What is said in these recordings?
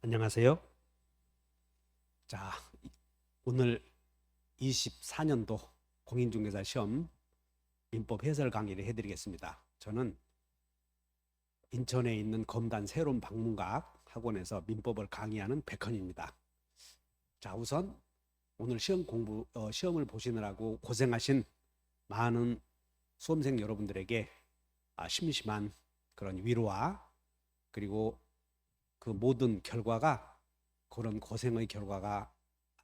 안녕하세요. 자, 오늘 24년도 공인중개사 시험 민법 해설 강의를 해드리겠습니다. 저는 인천에 있는 검단 새로운 방문각 학원에서 민법을 강의하는 백헌입니다. 자, 우선 오늘 시험을 보시느라고 고생하신 많은 수험생 여러분들에게 심심한 그런 위로와 그리고 그 모든 결과가 그런 고생의 결과가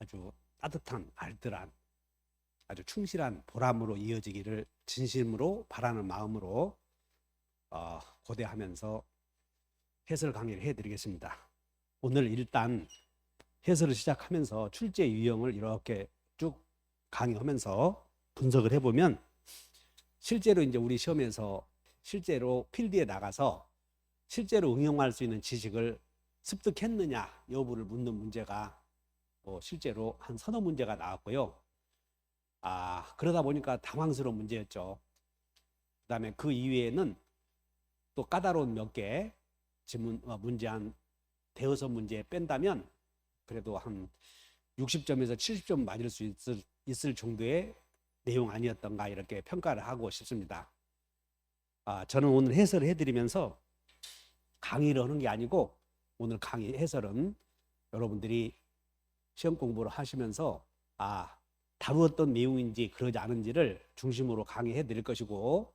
아주 따뜻한 알뜰한 아주 충실한 보람으로 이어지기를 진심으로 바라는 마음으로 고대하면서 해설 강의를 해드리겠습니다. 오늘 일단 해설을 시작하면서 출제 유형을 이렇게 쭉 강의하면서 분석을 해보면 실제로 이제 우리 시험에서 실제로 필드에 나가서 실제로 응용할 수 있는 지식을 습득했느냐 여부를 묻는 문제가 실제로 한 서너 문제가 나왔고요. 그러다 보니까 당황스러운 문제였죠. 그 다음에 그 이외에는 또 까다로운 몇 개 지문 문제 한 대여섯 문제 뺀다면 그래도 한 60점에서 70점 맞을 수 있을 정도의 내용 아니었던가 이렇게 평가를 하고 싶습니다. 저는 오늘 해설을 해드리면서 강의를 하는 게 아니고 오늘 강의 해설은 여러분들이 시험 공부를 하시면서 다루었던 내용인지 그러지 않은지를 중심으로 강의해 드릴 것이고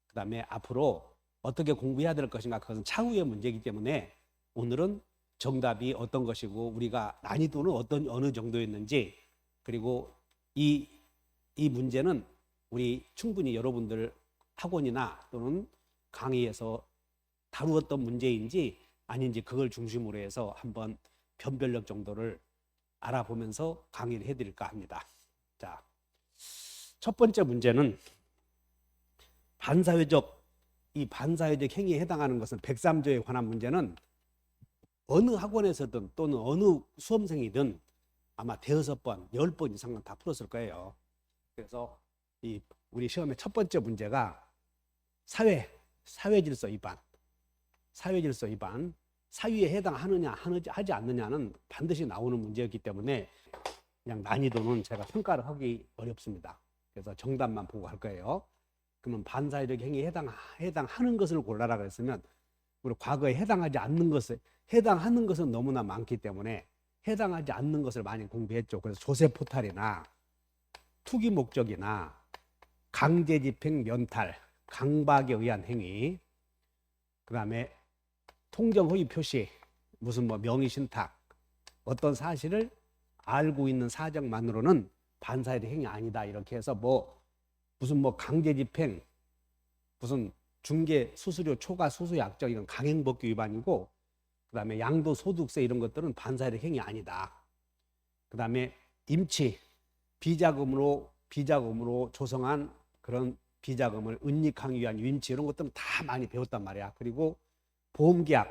그 다음에 앞으로 어떻게 공부해야 될 것인가 그것은 차후의 문제이기 때문에 오늘은 정답이 어떤 것이고 우리가 난이도는 어느 정도였는지 그리고 이 문제는 우리 충분히 여러분들 학원이나 또는 강의에서 다루었던 문제인지 아닌지 그걸 중심으로 해서 한번 변별력 정도를 알아보면서 강의를 해드릴까 합니다. 자, 첫 번째 문제는 이 반사회적 행위에 해당하는 것은 103조에 관한 문제는 어느 학원에서든 또는 어느 수험생이든 아마 대여섯 번, 10번 이상은 다 풀었을 거예요. 그래서 우리 시험의 첫 번째 문제가 사회질서 위반, 사유에 해당하느냐 하지 않느냐는 반드시 나오는 문제였기 때문에 그냥 난이도는 제가 평가를 하기 어렵습니다. 그래서 정답만 보고 할 거예요. 그러면 반사회적 행위에 해당하는 것을 골라라 그랬으면 우리 과거에 해당하지 않는 것을 해당하는 것은 너무나 많기 때문에 해당하지 않는 것을 많이 공부했죠. 그래서 조세포탈이나 투기 목적이나 강제집행 면탈, 강박에 의한 행위, 그 다음에 통정 허위 표시, 무슨 명의신탁, 어떤 사실을 알고 있는 사정만으로는 반사회적 행위 아니다 이렇게 해서 무슨 강제집행, 무슨 중개 수수료 초과 수수 약정 이건 강행법규 위반이고 그 다음에 양도소득세 이런 것들은 반사회적 행위 아니다. 그 다음에 임치, 비자금으로 조성한 그런 비자금을 은닉하기 위한 임치 이런 것들은 다 많이 배웠단 말이야. 그리고 보험계약,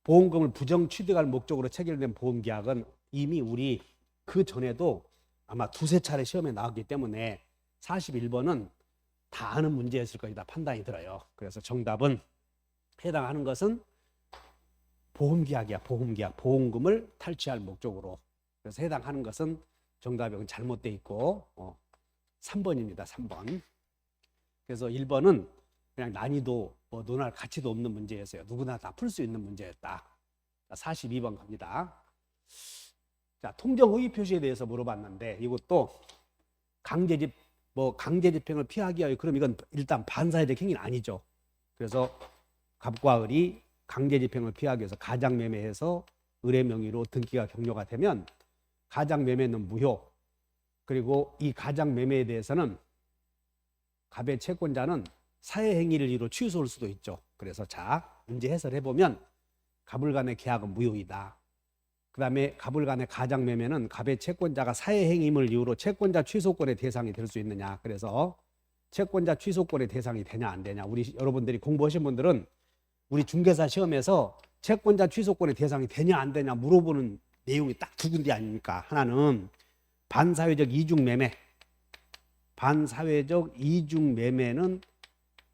보험금을 부정 취득할 목적으로 체결된 보험계약은 이미 우리 그 전에도 아마 두세 차례 시험에 나왔기 때문에 41번은 다 아는 문제였을 것이다 판단이 들어요. 그래서 정답은 해당하는 것은 보험계약이야. 보험금을 탈취할 목적으로. 그래서 해당하는 것은 정답이 잘못되어 있고 3번입니다. 3번. 그래서 1번은 그냥 난이도 논할 가치도 없는 문제였어요. 누구나 다 풀 수 있는 문제였다. 42번 갑니다. 자, 통정 허위 표시에 대해서 물어봤는데 이것도 강제집행을 피하기 위하여 그럼 이건 일단 반사회적 행위는 아니죠. 그래서 갑과 을이 강제집행을 피하기 위해서 가장매매해서 을의 명의로 등기가 격려가 되면 가장매매는 무효. 그리고 이 가장매매에 대해서는 갑의 채권자는 사회행위를 이루 취소할 수도 있죠. 그래서 자, 문제 해설해보면 갑을 간의 계약은 무효이다. 그 다음에 갑을 간의 가장매매는 갑의 채권자가 사회행위를 이유로 채권자 취소권의 대상이 될 수 있느냐. 그래서 채권자 취소권의 대상이 되냐 안 되냐. 우리 여러분들이 공부하신 분들은 우리 중개사 시험에서 채권자 취소권의 대상이 되냐 안 되냐 물어보는 내용이 딱 두 군데 아닙니까. 하나는 반사회적 이중매매. 반사회적 이중매매는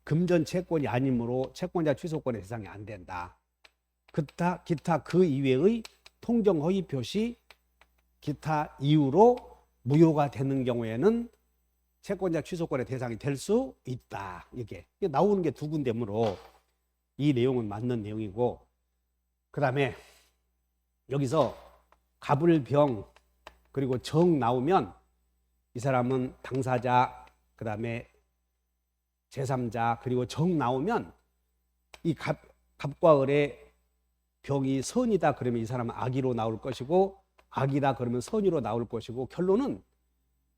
금전 채권이 아니므로 채권자 취소권의 대상이 안 된다. 기타 그 이외의 통정 허위 표시 기타 이유로 무효가 되는 경우에는 채권자 취소권의 대상이 될 수 있다. 이게 나오는 게 두 군데므로 이 내용은 맞는 내용이고, 그 다음에 여기서 갑을병 그리고 정 나오면 이 사람은 당사자, 그 다음에 제3자, 그리고 정 나오면 이 갑과 을의 병이 선이다 그러면 이 사람은 악의로 나올 것이고, 악이다 그러면 선의로 나올 것이고, 결론은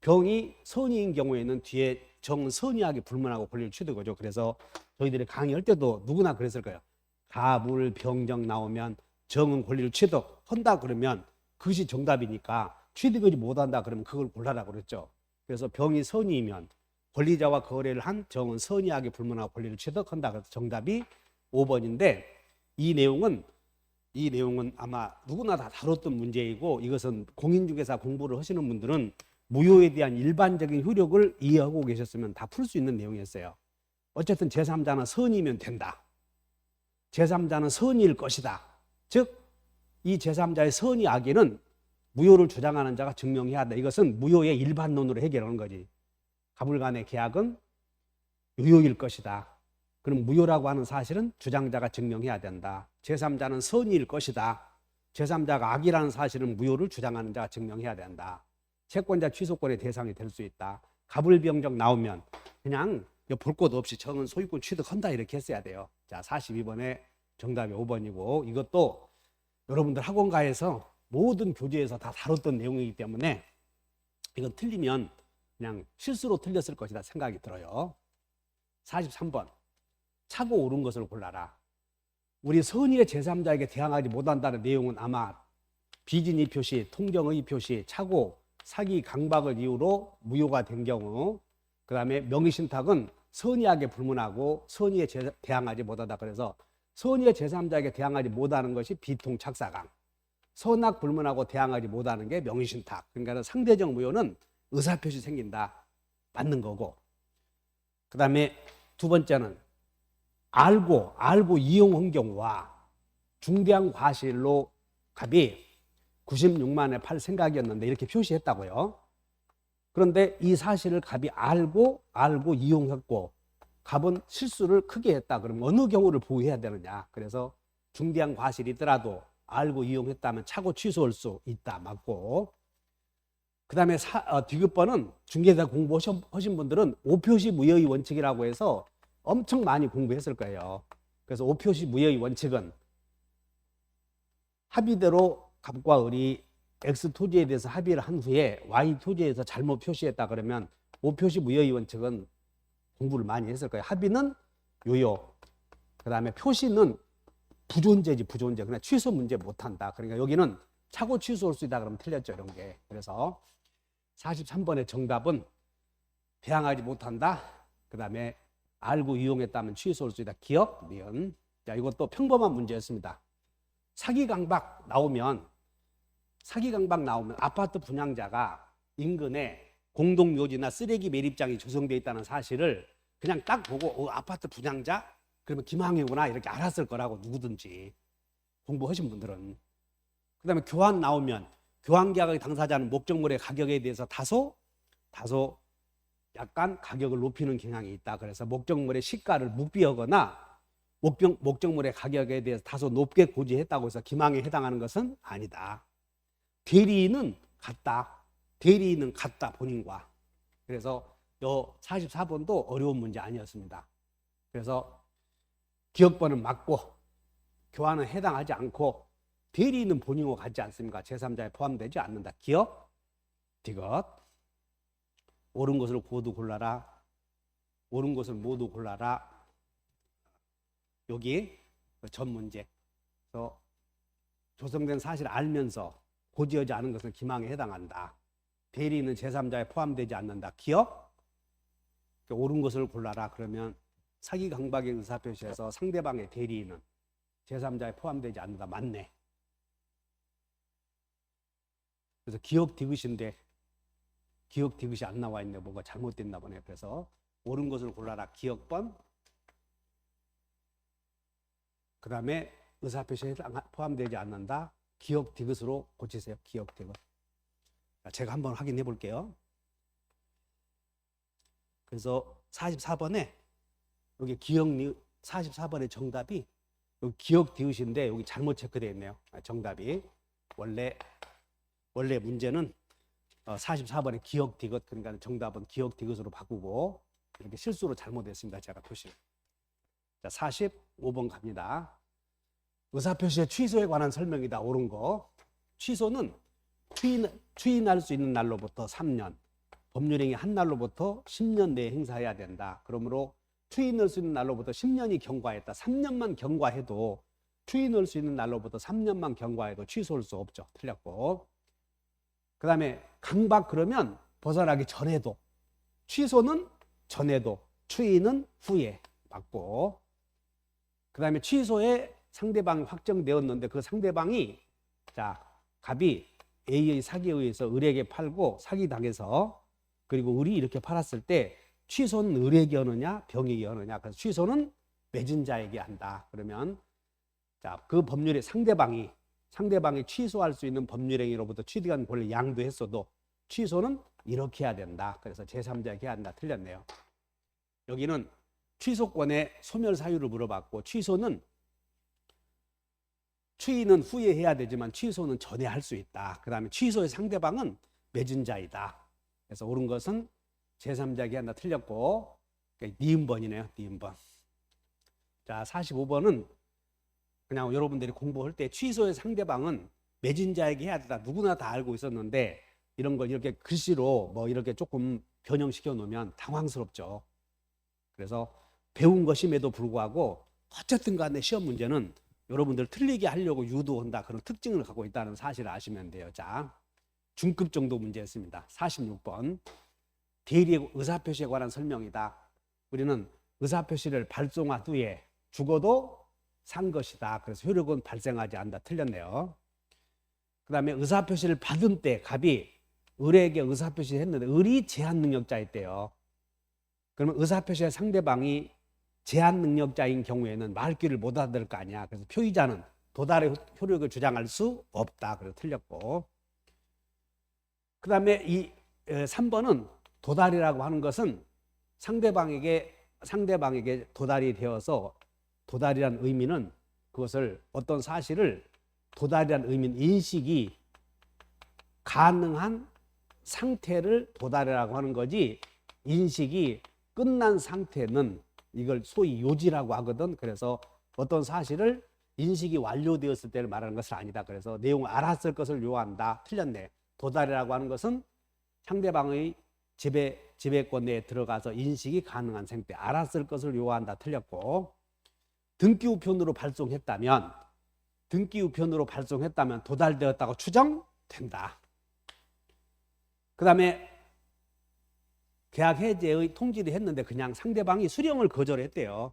병이 선의인 경우에는 뒤에 정은 선의하게 불문하고 권리를 취득하죠. 그래서 저희들이 강의할 때도 누구나 그랬을 거예요. 갑을 병정 나오면 정은 권리를 취득한다 그러면 그것이 정답이니까, 취득하지 못한다 그러면 그걸 골라라 그랬죠. 그래서 병이 선의이면 권리자와 거래를 한 정은 선의하게 불문하고 권리를 취득한다. 그래서 정답이 5번인데, 이 내용은 아마 누구나 다 다뤘던 문제이고, 이것은 공인중개사 공부를 하시는 분들은 무효에 대한 일반적인 효력을 이해하고 계셨으면 다 풀 수 있는 내용이었어요. 어쨌든 제3자는 선의면 된다. 제3자는 선의일 것이다. 즉 이 제3자의 선의 악의는 무효를 주장하는 자가 증명해야 한다. 이것은 무효의 일반론으로 해결하는 거지. 갑을 간의 계약은 유효일 것이다. 그럼 무효라고 하는 사실은 주장자가 증명해야 된다. 제3자는 선의일 것이다. 제3자가 악이라는 사실은 무효를 주장하는 자가 증명해야 된다. 채권자 취소권의 대상이 될 수 있다. 갑을병정 나오면 그냥 볼 것 없이 정은 소유권 취득한다 이렇게 했어야 돼요. 자, 42번에 정답이 5번이고, 이것도 여러분들 학원가에서 모든 교재에서 다 다뤘던 내용이기 때문에 이건 틀리면 그냥 실수로 틀렸을 것이다 생각이 들어요. 43번 차고 옳은 것을 골라라. 우리 선의의 제3자에게 대항하지 못한다는 내용은 아마 비진의 표시, 통정의 표시, 차고, 사기, 강박을 이유로 무효가 된 경우, 그 다음에 명의신탁은 선의하게 불문하고 선의에 대항하지 못하다. 그래서 선의의 제3자에게 대항하지 못하는 것이 비통착사강, 선악 불문하고 대항하지 못하는 게 명의신탁. 그러니까 상대적 무효는 의사표시 생긴다. 맞는 거고, 그 다음에 두 번째는 알고 이용한 경우와 중대한 과실로 갑이 96만에 팔 생각이었는데 이렇게 표시했다고요. 그런데 이 사실을 갑이 알고 이용했고, 갑은 실수를 크게 했다. 그럼 어느 경우를 보호해야 되느냐. 그래서 중대한 과실이더라도 알고 이용했다면 차고 취소할 수 있다. 맞고, 그 다음에 디귿번은 중개사 공부하신 분들은 5표시 무효의 원칙이라고 해서 엄청 많이 공부했을 거예요. 그래서 5표시 무효의 원칙은 합의대로 갑과 을이 X 토지에 대해서 합의를 한 후에 Y 토지에서 잘못 표시했다 그러면 5표시 무효의 원칙은 공부를 많이 했을 거예요. 합의는 유효, 그 다음에 표시는 부존재지, 부존재. 그냥 취소 문제 못한다. 그러니까 여기는 차고 취소할 수 있다 그러면 틀렸죠, 이런 게. 그래서 43번의 정답은 대항하지 못한다. 그 다음에 알고 이용했다면 취소할 수 있다. 기억, 니은. 자, 이것도 평범한 문제였습니다. 사기 강박 나오면 아파트 분양자가 인근에 공동묘지나 쓰레기 매립장이 조성되어 있다는 사실을 그냥 딱 보고 아파트 분양자? 그러면 김항혜구나 이렇게 알았을 거라고, 누구든지 공부하신 분들은. 그 다음에 교환 나오면 교환계약의 당사자는 목적물의 가격에 대해서 다소 약간 가격을 높이는 경향이 있다. 그래서 목적물의 시가를 묵비하거나 목적물의 가격에 대해서 다소 높게 고지했다고 해서 기망에 해당하는 것은 아니다. 대리인은 같다 본인과. 그래서 요 44번도 어려운 문제 아니었습니다. 그래서 기억번은 맞고 교환은 해당하지 않고 대리인은 본인과 같지 않습니까? 제3자에 포함되지 않는다. 기억, 디귿. 옳은 것을 모두 골라라. 옳은 것을 모두 골라라. 여기 전 문제. 그래서 조성된 사실을 알면서 고지하지 않은 것은 기망에 해당한다. 대리인은 제3자에 포함되지 않는다. 기억? 옳은 것을 골라라. 그러면 사기 강박의 의사표시에서 상대방의 대리인은 제3자에 포함되지 않는다. 맞네. 그래서 기억 디귿인데 기억 디귿이 안 나와 있네. 뭔가 잘못됐나 보네. 그래서 옳은 것을 골라라. 기억번. 그 다음에 의사표시에 포함되지 않는다. 기억 디귿으로 고치세요. 기억 디귿. 제가 한번 확인해 볼게요. 그래서 44번에 여기 기억 44번의 정답이 여기 기억 디귿인데 여기 잘못 체크되어 있네요. 정답이 원래 문제는 44번에 기억 디귿, 그러니까 정답은 기억 디귿으로 바꾸고 이렇게 실수로 잘못했습니다. 제가 표시. 자, 45번 갑니다. 의사표시의 취소에 관한 설명이다. 옳은 거. 취소는 추인할 수 있는 날로부터 3년, 법률행위 한 날로부터 10년 내에 행사해야 된다. 그러므로 추인할 수 있는 날로부터 10년이 경과했다. 3년만 경과해도 추인할 수 있는 날로부터 3년만 경과해도 취소할 수 없죠. 틀렸고. 그 다음에 강박 그러면 벗어나기 전에도, 취소는 전에도, 추인은 후에 맞고, 그 다음에 취소에 상대방이 확정되었는데 그 상대방이 자 갑이 A의 사기에 의해서 을에게 팔고 사기당해서 그리고 을이 이렇게 팔았을 때 취소는 을에게 하느냐 병에게 하느냐. 그래서 취소는 맺은 자에게 한다. 그러면 자 그 법률의 상대방이 취소할 수 있는 법률행위로부터 취득한 권리 양도했어도 취소는 이렇게 해야 된다. 그래서 제3자에게 해야 한다. 틀렸네요. 여기는 취소권의 소멸 사유를 물어봤고 추인은 후에 해야 되지만 취소는 전에 할 수 있다. 그 다음에 취소의 상대방은 맺은 자이다. 그래서 옳은 것은 제3자에게 한다. 틀렸고 니은번이네요. 니은번. 자 45번은 그냥 여러분들이 공부할 때 취소의 상대방은 맺은 자에게 해야 된다. 누구나 다 알고 있었는데 이런 걸 이렇게 글씨로 뭐 이렇게 조금 변형시켜 놓으면 당황스럽죠. 그래서 배운 것임에도 불구하고 어쨌든 간에 시험 문제는 여러분들 틀리게 하려고 유도한다. 그런 특징을 갖고 있다는 사실을 아시면 돼요. 자, 중급 정도 문제였습니다. 46번. 대리의 의사표시에 관한 설명이다. 우리는 의사표시를 발송한 후에 죽어도 산 것이다. 그래서 효력은 발생하지 않는다. 틀렸네요. 그 다음에 의사표시를 받은 때 갑이 을에게 의사표시를 했는데 을이 제한 능력자였대요. 그러면 의사표시의 상대방이 제한 능력자인 경우에는 말귀를 못 알아들을 거 아니야. 그래서 표의자는 도달의 효력을 주장할 수 없다. 그래서 틀렸고. 그 다음에 이 3번은 도달이라고 하는 것은 상대방에게 도달이 되어서 도달이라는 의미는 그것을 어떤 사실을 도달이라는 의미는 인식이 가능한 상태를 도달이라고 하는 거지 인식이 끝난 상태는 이걸 소위 요지라고 하거든. 그래서 어떤 사실을 인식이 완료되었을 때를 말하는 것은 아니다. 그래서 내용을 알았을 것을 요한다. 틀렸네. 도달이라고 하는 것은 상대방의 지배권 내에 들어가서 인식이 가능한 상태, 알았을 것을 요한다. 틀렸고. 등기 우편으로 발송했다면 도달되었다고 추정된다. 그 다음에 계약 해제의 통지를 했는데 그냥 상대방이 수령을 거절했대요.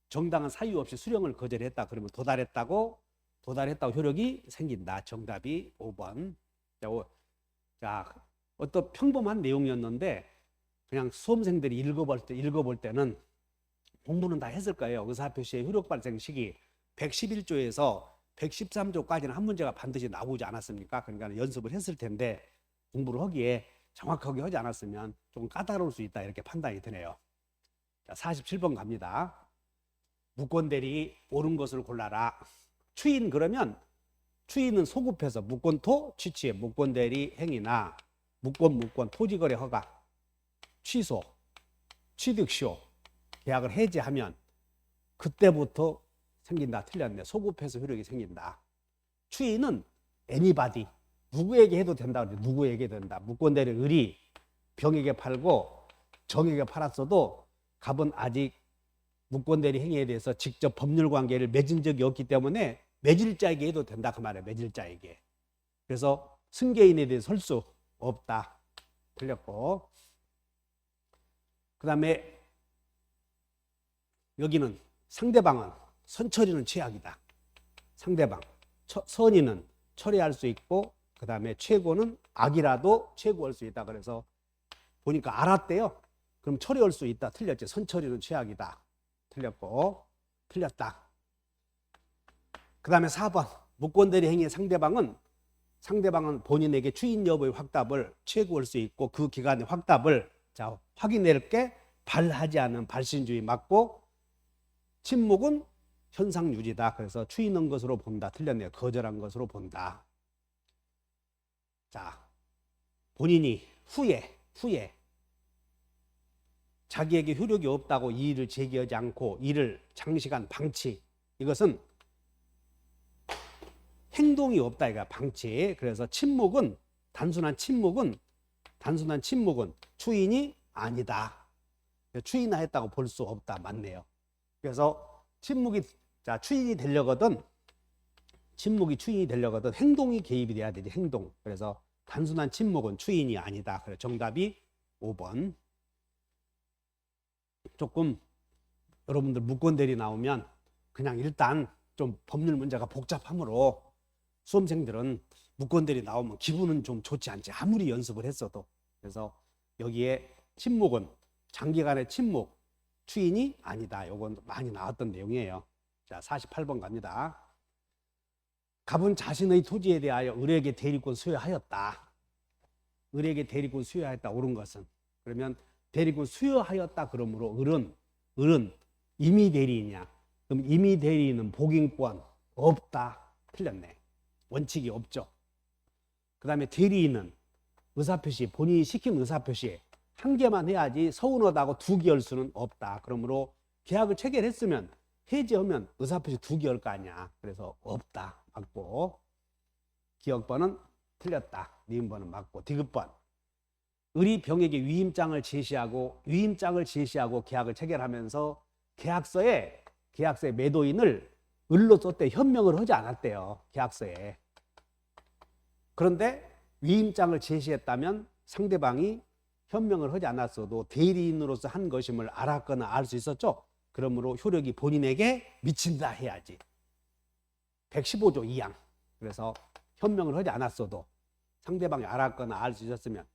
정당한 사유 없이 수령을 거절했다. 그러면 도달했다고 효력이 생긴다. 정답이 5번. 자, 어떤 평범한 내용이었는데 그냥 수험생들이 읽어볼 때는 공부는 다 했을 거예요. 의사표시의 효력 발생 시기 111조에서 113조까지는 한 문제가 반드시 나오지 않았습니까? 그러니까 연습을 했을 텐데 공부를 하기에 정확하게 하지 않았으면 조금 까다로울 수 있다. 이렇게 판단이 드네요. 자, 47번 갑니다. 무권대리 옳은 것을 골라라. 추인 그러면 추인은 소급해서 무권토 취취의 무권대리 행위나 무권 토지거래 허가 취소 취득시효 계약을 해지하면 그때부터 생긴다. 틀렸네. 소급해서 효력이 생긴다. 추인은 anybody 누구에게 해도 된다. 누구에게 된다. 무권대리 을이 병에게 팔고 정에게 팔았어도 갑은 아직 무권대리 행위에 대해서 직접 법률 관계를 맺은 적이 없기 때문에 맺을자에게 해도 된다. 그 말이에요. 맺을자에게. 그래서 승계인에 대해 설 수 없다. 틀렸고. 그 다음에 여기는 상대방은 선처리는 최악이다. 상대방. 선의는 처리할 수 있고 그 다음에 최고는 악이라도 최고할 수 있다. 그래서 보니까 알았대요. 그럼 처리할 수 있다. 틀렸지. 선처리는 최악이다. 틀렸고 틀렸다. 그 다음에 4번 무권대리 행위의 상대방은 본인에게 추인 여부의 확답을 최고할 수 있고 그 기간의 확답을 자 확인할 게 발하지 않은 발신주의 맞고 침묵은 현상 유지다. 그래서 추인한 것으로 본다. 틀렸네요. 거절한 것으로 본다. 자, 본인이 후에 자기에게 효력이 없다고 이의를 제기하지 않고 이를 장시간 방치. 이것은 행동이 없다. 이거 방치. 그래서 단순한 침묵은 추인이 아니다. 추인하였다고 볼 수 없다. 맞네요. 그래서 침묵이 추인이 되려거든 행동이 개입이 돼야 되지. 행동. 그래서 단순한 침묵은 추인이 아니다. 그래서 정답이 5번. 조금 여러분들 무권대리 나오면 그냥 일단 좀 법률 문제가 복잡하므로 수험생들은 무권대리 나오면 기분은 좀 좋지 않지. 아무리 연습을 했어도. 그래서 여기에 침묵은 장기간의 침묵, 추인이 아니다. 요건 많이 나왔던 내용이에요. 자, 48번 갑니다. 갑은 자신의 토지에 대하여 을에게 대리권 수여하였다. 을에게 대리권 수여하였다. 옳은 것은. 그러면 대리권 수여하였다. 그러므로 을은 임의 대리이냐? 그럼 임의 대리인은 복인권 없다. 틀렸네. 원칙이 없죠. 그 다음에 대리인은 의사표시, 본인이 시킨 의사표시 한 개만 해야지 서운하다고 2개 할 수는 없다. 그러므로 계약을 체결했으면 해지하면 의사표시 2개 할 거 아니야. 그래서 없다. 맞고. 기억번은 틀렸다. 니은번은 맞고. 디귿번. 을이 병에게 위임장을 제시하고 계약을 체결하면서 계약서에 매도인을 을로 썼대. 현명을 하지 않았대요. 계약서에. 그런데 위임장을 제시했다면 상대방이 현명을 하지 않았어도 대리인으로서 한 것임을 알았거나 알 수 있었죠. 그러므로 효력이 본인에게 미친다 해야지. 115조 2항. 그래서 현명을 하지 않았어도 상대방이 알았거나 알 수 있었으면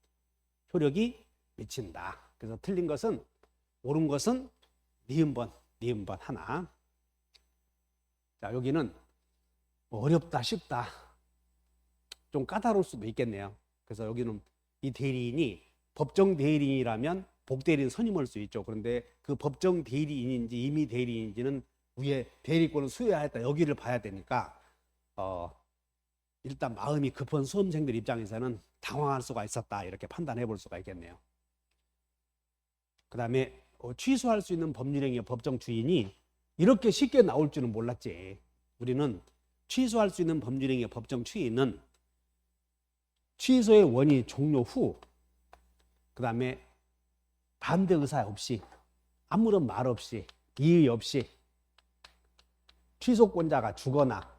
효력이 미친다. 그래서 틀린 것은, 옳은 것은 니은번 하나. 자, 여기는 어렵다, 쉽다. 좀 까다로울 수도 있겠네요. 그래서 여기는 이 대리인이 법정 대리인이라면 복대리인 선임할 수 있죠. 그런데 그 법정 대리인인지 임의 대리인인지는 위에 대리권을 수여하였다. 여기를 봐야 되니까 일단 마음이 급한 수험생들 입장에서는 당황할 수가 있었다. 이렇게 판단해 볼 수가 있겠네요. 그 다음에 취소할 수 있는 법률행위의 법정 추인이 이렇게 쉽게 나올 줄은 몰랐지. 우리는 취소할 수 있는 법률행위의 법정 추인은 취소의 원인이 종료 후, 그 다음에 반대 의사 없이, 아무런 말 없이, 이의 없이 취소권자가 죽거나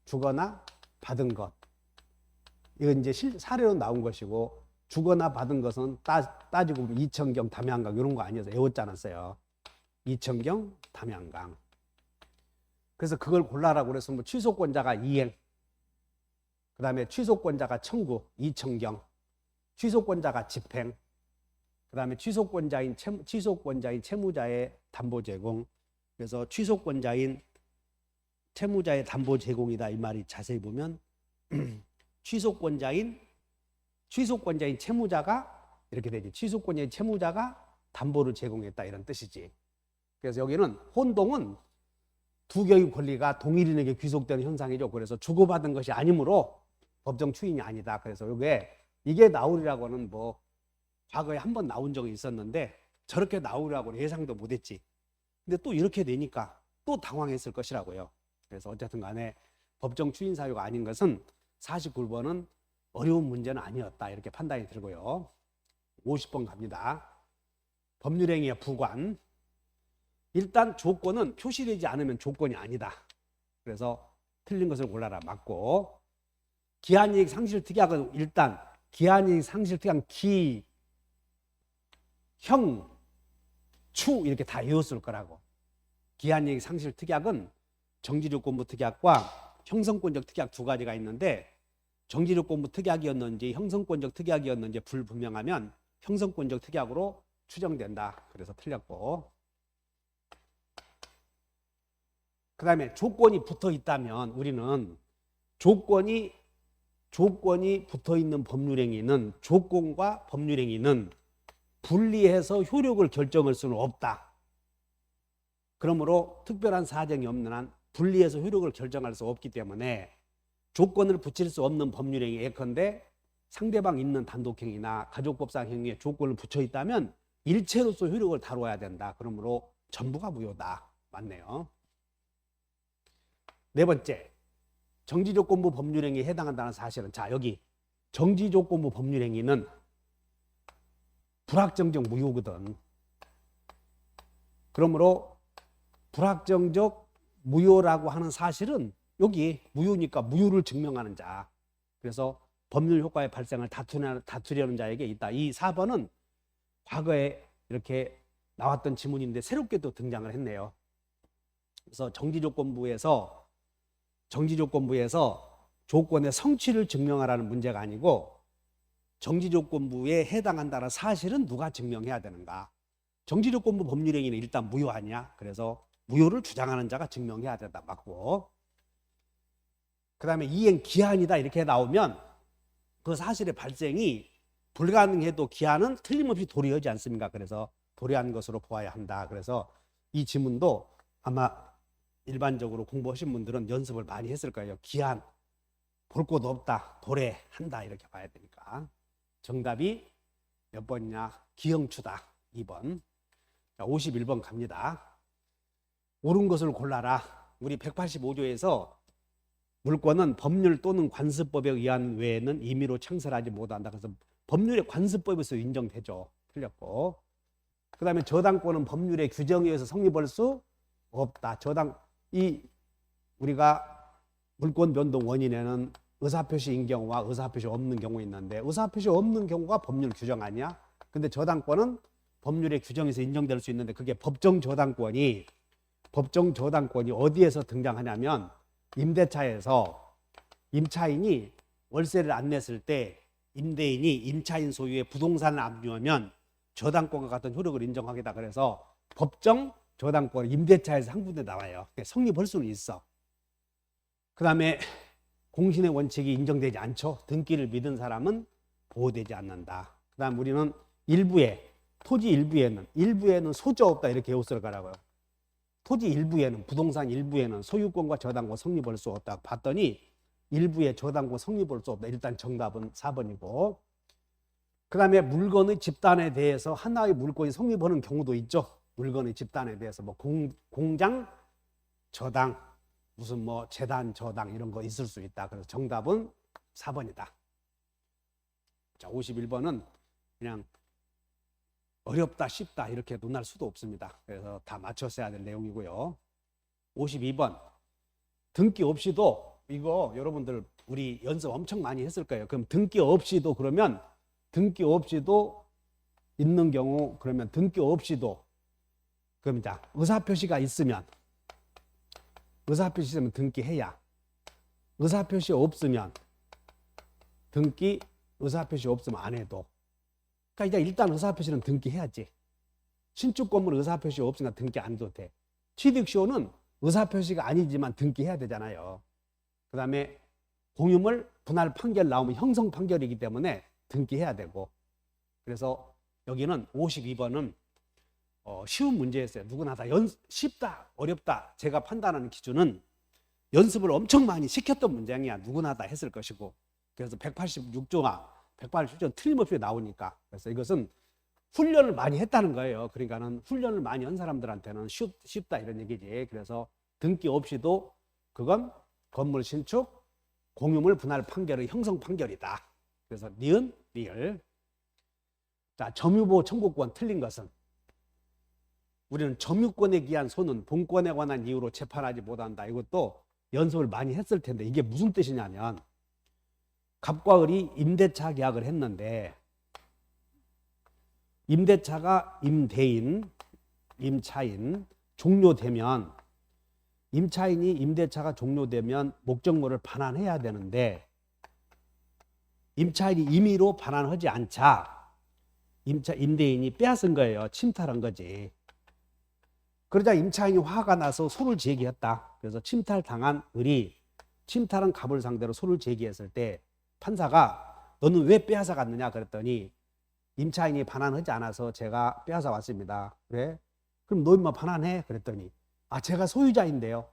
주거나 받은 것. 이건 이제 사례로 나온 것이고, 주거나 받은 것은 따지고 보면 이천경, 담양강 이런 거 아니어서 외웠지 않았어요. 이천경, 담양강. 그래서 그걸 골라라고 그래서 뭐 취소권자가 이행, 그 다음에 취소권자가 청구, 이천경, 취소권자가 집행, 그 다음에 취소권자인 채무자의 담보 제공. 그래서 취소권자인 채무자의 담보 제공이다. 이 말이 자세히 보면 취소권자인 채무자가 이렇게 되지. 취소권자인 채무자가 담보를 제공했다. 이런 뜻이지. 그래서 여기는 혼동은 두 개의 권리가 동일인에게 귀속되는 현상이죠. 그래서 주고받은 것이 아니므로 법정 추인이 아니다. 그래서 이게 나오리라고는 뭐 과거에 한 번 나온 적이 있었는데 저렇게 나오리라고는 예상도 못했지. 근데 또 이렇게 되니까 또 당황했을 것이라고요. 그래서 어쨌든 간에 법정 추인 사유가 아닌 것은 49번은 어려운 문제는 아니었다. 이렇게 판단이 들고요. 50번 갑니다. 법률행위의 부관. 일단 조건은 표시되지 않으면 조건이 아니다. 그래서 틀린 것을 골라라. 맞고. 기한이익 상실특약은 일단 기한이익 상실특약 기, 형, 추 이렇게 다 외웠을 거라고. 기한이익 상실특약은 정지조건부 특약과 형성권적 특약 두 가지가 있는데 정지조건부 특약이었는지 형성권적 특약이었는지 불분명하면 형성권적 특약으로 추정된다. 그래서 틀렸고. 그 다음에 조건이 붙어 있다면 우리는 조건이 붙어 있는 법률행위는 조건과 법률행위는 분리해서 효력을 결정할 수는 없다. 그러므로 특별한 사정이 없는 한 분리해서 효력을 결정할 수 없기 때문에 조건을 붙일 수 없는 법률행위 예컨대 상대방 있는 단독행위나 가족법상 행위에 조건을 붙여 있다면 일체로서 효력을 다루어야 된다. 그러므로 전부가 무효다. 맞네요. 네 번째, 정지조건부 법률행위에 해당한다는 사실은 자 여기 정지조건부 법률행위는 불확정적 무효거든. 그러므로 불확정적 무효라고 하는 사실은 여기 무효니까 무효를 증명하는 자. 그래서 법률 효과의 발생을 다투려는 자에게 있다. 이 4번은 과거에 이렇게 나왔던 지문인데 새롭게 또 등장을 했네요. 그래서 정지조건부에서 조건의 성취를 증명하라는 문제가 아니고 정지조건부에 해당한다는 사실은 누가 증명해야 되는가. 정지조건부 법률행위는 일단 무효 아니야. 그래서 무효를 주장하는 자가 증명해야 된다. 맞고. 그 다음에 이행 기한이다 이렇게 나오면 그 사실의 발생이 불가능해도 기한은 틀림없이 도래하지 않습니까? 그래서 도래한 것으로 보아야 한다. 그래서 이 지문도 아마 일반적으로 공부하신 분들은 연습을 많이 했을 거예요. 기한, 볼 곳 없다, 도래한다 이렇게 봐야 되니까. 정답이 몇 번이냐? 기형추다. 2번. 자, 51번 갑니다. 옳은 것을 골라라. 우리 185조에서 물권은 법률 또는 관습법에 의한 외에는 임의로 창설하지 못한다. 그래서 법률의 관습법에서 인정되죠. 틀렸고. 그 다음에 저당권은 법률의 규정에 의해서 성립할 수 없다. 우리가 물권 변동 원인에는 의사표시인 경우와 의사표시 없는 경우 있는데 의사표시 없는 경우가 법률 규정 아니야? 근데 저당권은 법률의 규정에서 인정될 수 있는데 그게 법정 저당권이 어디에서 등장하냐면 임대차에서 임차인이 월세를 안 냈을 때 임대인이 임차인 소유의 부동산을 압류하면 저당권과 같은 효력을 인정하겠다. 그래서 법정 저당권 임대차에서 한 군데 나와요. 성립할 수는 있어. 그 다음에 공신의 원칙이 인정되지 않죠. 등기를 믿은 사람은 보호되지 않는다. 그 다음 우리는 토지 일부에는 소조 없다 이렇게 외웠을 거라고요. 토지 일부에는 부동산 일부에는 소유권과 저당권 성립할 수 없다. 봤더니 일부에 저당권 성립할 수 없다. 일단 정답은 4번이고 그 다음에 물건의 집단에 대해서 하나의 물건이 성립하는 경우도 있죠. 물건의 집단에 대해서 뭐 공장 저당 무슨 뭐 재단 저당 이런 거 있을 수 있다. 그래서 정답은 4번이다. 자, 51번은 그냥 어렵다 쉽다 이렇게 논할 수도 없습니다. 그래서 다 맞췄어야 될 내용이고요. 52번 등기 없이도 이거 여러분들 우리 연습 엄청 많이 했을 거예요. 그럼 등기 없이도 그러면 등기 없이도 있는 경우 그러면 등기 없이도 그럼 자 의사표시가 있으면 등기해야 의사표시 없으면 의사표시 없으면 안 해도 그러니까 일단 의사표시는 등기해야지. 신축 건물 의사표시 없으니까 등기 안 해도 돼. 취득시효는 의사표시가 아니지만 등기해야 되잖아요. 그 다음에 공유물 분할 판결 나오면 형성 판결이기 때문에 등기해야 되고 그래서 여기는 52번은 쉬운 문제였어요. 누구나 다 쉽다 어렵다 제가 판단하는 기준은 연습을 엄청 많이 시켰던 문장이야. 누구나 다 했을 것이고 그래서 186조가 틀림없이 나오니까 그래서 이것은 훈련을 많이 했다는 거예요. 그러니까는 훈련을 많이 한 사람들한테는 쉽다 이런 얘기지. 그래서 등기 없이도 그건 건물 신축 공유물 분할 판결의 형성 판결이다. 그래서 니은 리을. 자, 점유보호 청구권 틀린 것은 우리는 점유권에 기한 손은 본권에 관한 이유로 재판하지 못한다. 이것도 연습을 많이 했을 텐데 이게 무슨 뜻이냐면 갑과 을이 임대차 계약을 했는데 임대차가 임대인, 임차인 종료되면 임차인이 임대차가 종료되면 목적물을 반환해야 되는데 임차인이 임의로 반환하지 않자 임대인이 빼앗은 거예요. 침탈한 거지. 그러자 임차인이 화가 나서 소를 제기했다. 그래서 침탈당한 을이 침탈한 갑을 상대로 소를 제기했을 때 판사가 너는 왜 빼앗아 갔느냐 그랬더니 임차인이 반환하지 않아서 제가 빼앗아 왔습니다. 그래? 그럼 너 인마 반환해? 그랬더니 제가 소유자인데요.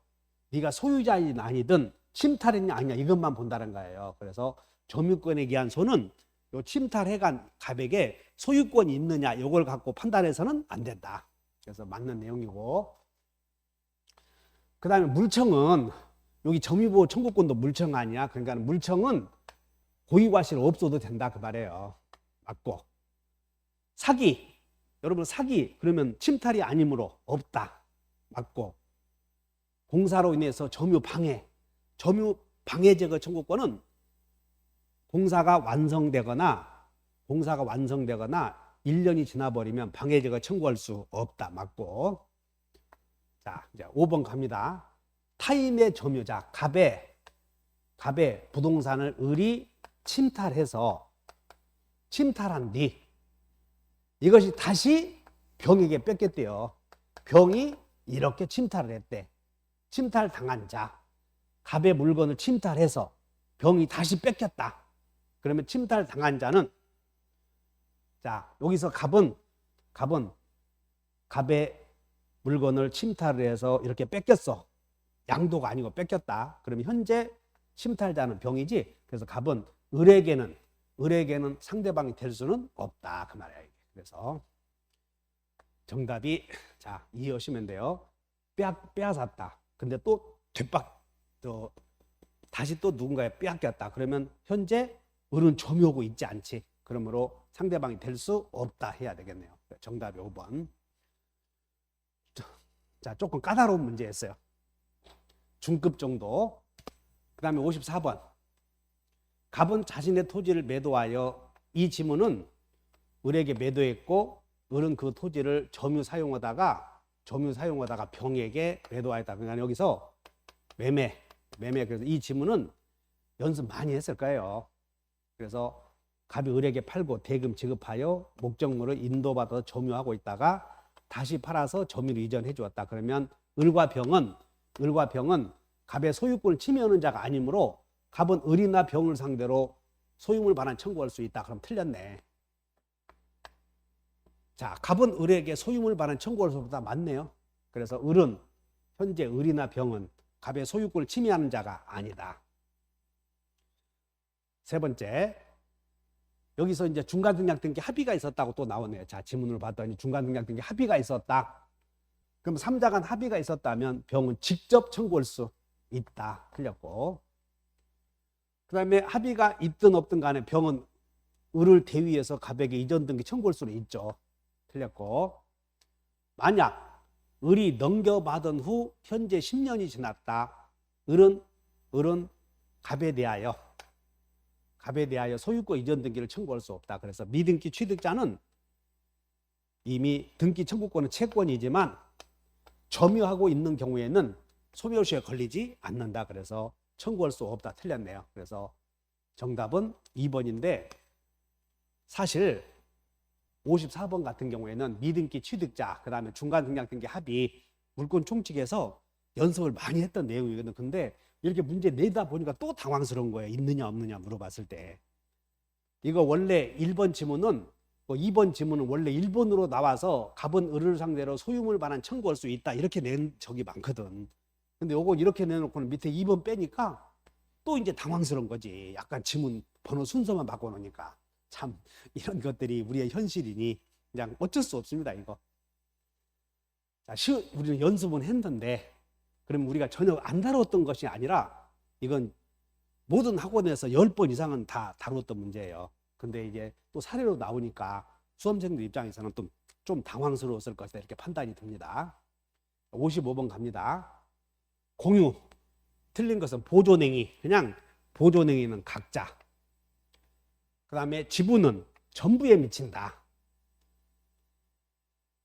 네가 소유자인 아니든 침탈했냐 아니냐 이것만 본다는 거예요. 그래서 점유권에 기한 소는 요 침탈해간 갑에게 소유권이 있느냐 이걸 갖고 판단해서는 안 된다. 그래서 맞는 내용이고, 그 다음에 물청은 여기 점유보호 청구권도 물청 아니야. 그러니까 물청은 고의과실 없어도 된다 그 말이에요. 맞고, 사기, 여러분 사기 그러면 침탈이 아니므로 없다. 맞고, 공사로 인해서 점유 방해 제거 청구권은 공사가 완성되거나 1년이 지나버리면 방해 제거 청구할 수 없다. 맞고, 자 이제 5번 갑니다. 타인의 점유자 갑의 부동산을 을이 침탈한 뒤 이것이 다시 병에게 뺏겼대요. 병이 이렇게 침탈을 했대. 침탈당한 자, 갑의 물건을 침탈해서 병이 다시 뺏겼다. 그러면 침탈당한 자는, 자 여기서 갑은 갑의 물건을 침탈을 해서 이렇게 뺏겼어. 양도가 아니고 뺏겼다. 그러면 현재 침탈자는 병이지. 그래서 갑은 을에게는 상대방이 될 수는 없다 그 말이야. 그래서 정답이, 자 이해하시면 돼요. 빼앗았다. 근데 또 다시 또 누군가에 빼앗겼다. 그러면 현재 을은 점유하고 있지 않지. 그러므로 상대방이 될 수 없다 해야 되겠네요. 정답이 5번. 자 조금 까다로운 문제였어요. 중급 정도. 그 다음에 54번. 갑은 자신의 토지를 매도하여, 이 지문은 을에게 매도했고 을은 그 토지를 점유 사용하다가 병에게 매도하였다. 그러니까 여기서 매매. 그래서 이 지문은 연습 많이 했을 거예요. 그래서 갑이 을에게 팔고 대금 지급하여 목적물을 인도받아서 점유하고 있다가 다시 팔아서 점유를 이전해 주었다. 그러면 을과 병은 갑의 소유권을 침해하는 자가 아니므로 갑은 을이나 병을 상대로 소유물 반환 청구할 수 있다. 그럼 틀렸네. 자, 갑은 을에게 소유물 반환 청구할 수 없다. 맞네요. 그래서 현재 을이나 병은 갑의 소유권을 침해하는 자가 아니다. 세 번째, 여기서 이제 중간 등록 등기 합의가 있었다고 또 나오네요. 자, 지문을 봤더니 중간 등록 등기 합의가 있었다. 그럼 3자 간 합의가 있었다면 병은 직접 청구할 수 있다. 틀렸고, 그 다음에 합의가 있든 없든 간에 병은 을을 대위해서 갑에게 이전 등기 청구할 수는 있죠. 틀렸고, 만약 을이 넘겨받은 후 현재 10년이 지났다. 을은 갑에 대하여 소유권 이전 등기를 청구할 수 없다. 그래서 미등기 취득자는 이미 등기 청구권은 채권이지만 점유하고 있는 경우에는 소멸시효에 걸리지 않는다. 그래서 청구할 수 없다. 틀렸네요. 그래서 정답은 2번인데, 사실 54번 같은 경우에는 미등기 취득자, 그 다음에 중간 등록 등기 합의, 물권 총칙에서 연습을 많이 했던 내용이거든요. 근데 이렇게 문제 내다 보니까 또 당황스러운 거예요. 있느냐 없느냐 물어봤을 때. 이거 원래 1번 지문은 2번 지문은 원래 1번으로 나와서 갑은 을을 상대로 소유물 반환 청구할 수 있다. 이렇게 낸 적이 많거든. 근데 요거 이렇게 내놓고는 밑에 2번 빼니까 또 이제 당황스러운 거지. 약간 지문 번호 순서만 바꿔놓으니까. 참 이런 것들이 우리의 현실이니 그냥 어쩔 수 없습니다. 이거. 자, 우리는 연습은 했는데 그럼 우리가 전혀 안 다뤘던 것이 아니라 이건 모든 학원에서 10번 이상은 다 다뤘던 문제예요. 근데 이제 또 사례로 나오니까 수험생들 입장에서는 또 좀 당황스러웠을 것이다 이렇게 판단이 듭니다. 55번 갑니다. 공유. 틀린 것은 보존행위. 그냥 보존행위는 각자. 그 다음에 지분은 전부에 미친다.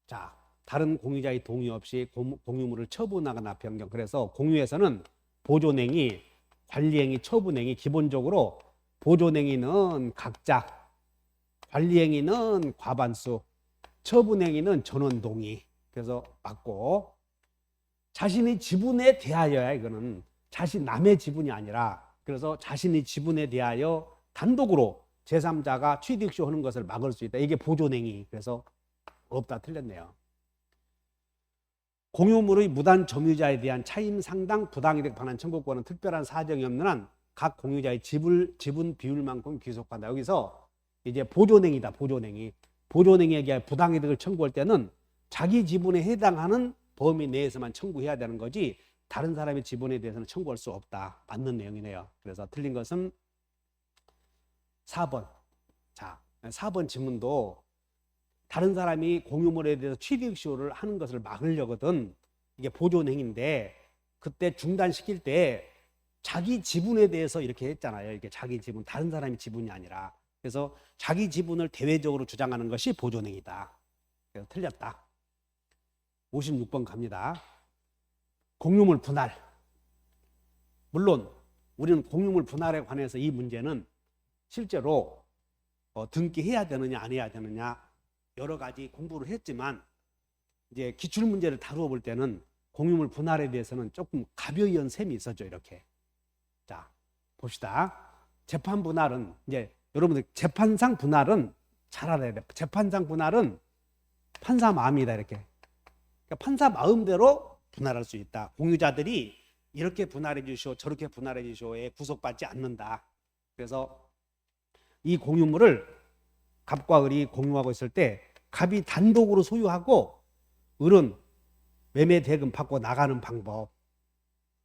자, 다른 공유자의 동의 없이 공유물을 처분하거나 변경. 그래서 공유에서는 보존행위, 관리행위, 처분행위, 기본적으로 보존행위는 각자, 관리행위는 과반수, 처분행위는 전원 동의. 그래서 맞고, 자신의 지분에 대하여야 이거는 남의 지분이 아니라 그래서 자신의 지분에 대하여 단독으로 제3자가 취득시효 하는 것을 막을 수 있다. 이게 보존행위. 그래서 없다. 틀렸네요. 공유물의 무단 점유자에 대한 차임 상당 부당이득 반환 청구권은 특별한 사정이 없는 한 각 공유자의 지분 비율만큼 귀속한다. 여기서 이제 보존행위다. 보존행위. 보존행위에 대한 부당이득을 청구할 때는 자기 지분에 해당하는 범위 내에서만 청구해야 되는 거지 다른 사람의 지분에 대해서는 청구할 수 없다. 맞는 내용이네요. 그래서 틀린 것은 4번. 자, 4번 지문도 다른 사람이 공유물에 대해서 취득시효를 하는 것을 막으려거든. 이게 보존행위인데 그때 중단시킬 때 자기 지분에 대해서 이렇게 했잖아요. 이게 자기 지분, 다른 사람의 지분이 아니라. 그래서 자기 지분을 대외적으로 주장하는 것이 보존행위다. 그래서 틀렸다. 56번 갑니다. 공유물 분할. 물론 우리는 공유물 분할에 관해서 이 문제는 실제로 등기해야 되느냐 안 해야 되느냐 여러 가지 공부를 했지만 이제 기출문제를 다루어 볼 때는 공유물 분할에 대해서는 조금 가벼이 한 셈이 있었죠. 이렇게. 자, 봅시다. 재판 분할은 이제 여러분들 재판상 분할은 잘 알아야 돼. 재판상 분할은 판사 마음이다. 이렇게. 그러니까 판사 마음대로 분할할 수 있다. 공유자들이 이렇게 분할해 주시오, 저렇게 분할해 주시오에 구속받지 않는다. 그래서 이 공유물을 갑과 을이 공유하고 있을 때 갑이 단독으로 소유하고 을은 매매 대금 받고 나가는 방법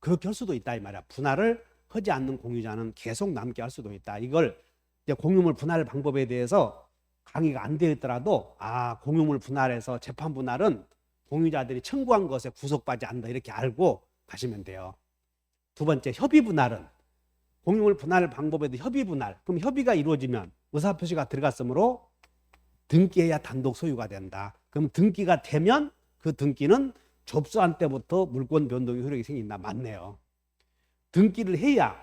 그렇게 할 수도 있다 이 말이야. 분할을 하지 않는 공유자는 계속 남게 할 수도 있다. 이걸 이제 공유물 분할 방법에 대해서 강의가 안 되어 있더라도 공유물 분할에서 재판 분할은 공유자들이 청구한 것에 구속받지 않는다 이렇게 알고 가시면 돼요. 두 번째 협의 분할은 공유물 분할 방법에도 협의 분할. 그럼 협의가 이루어지면 의사표시가 들어갔으므로 등기해야 단독 소유가 된다. 그럼 등기가 되면 그 등기는 접수한 때부터 물권 변동의 효력이 생긴다. 맞네요. 등기를 해야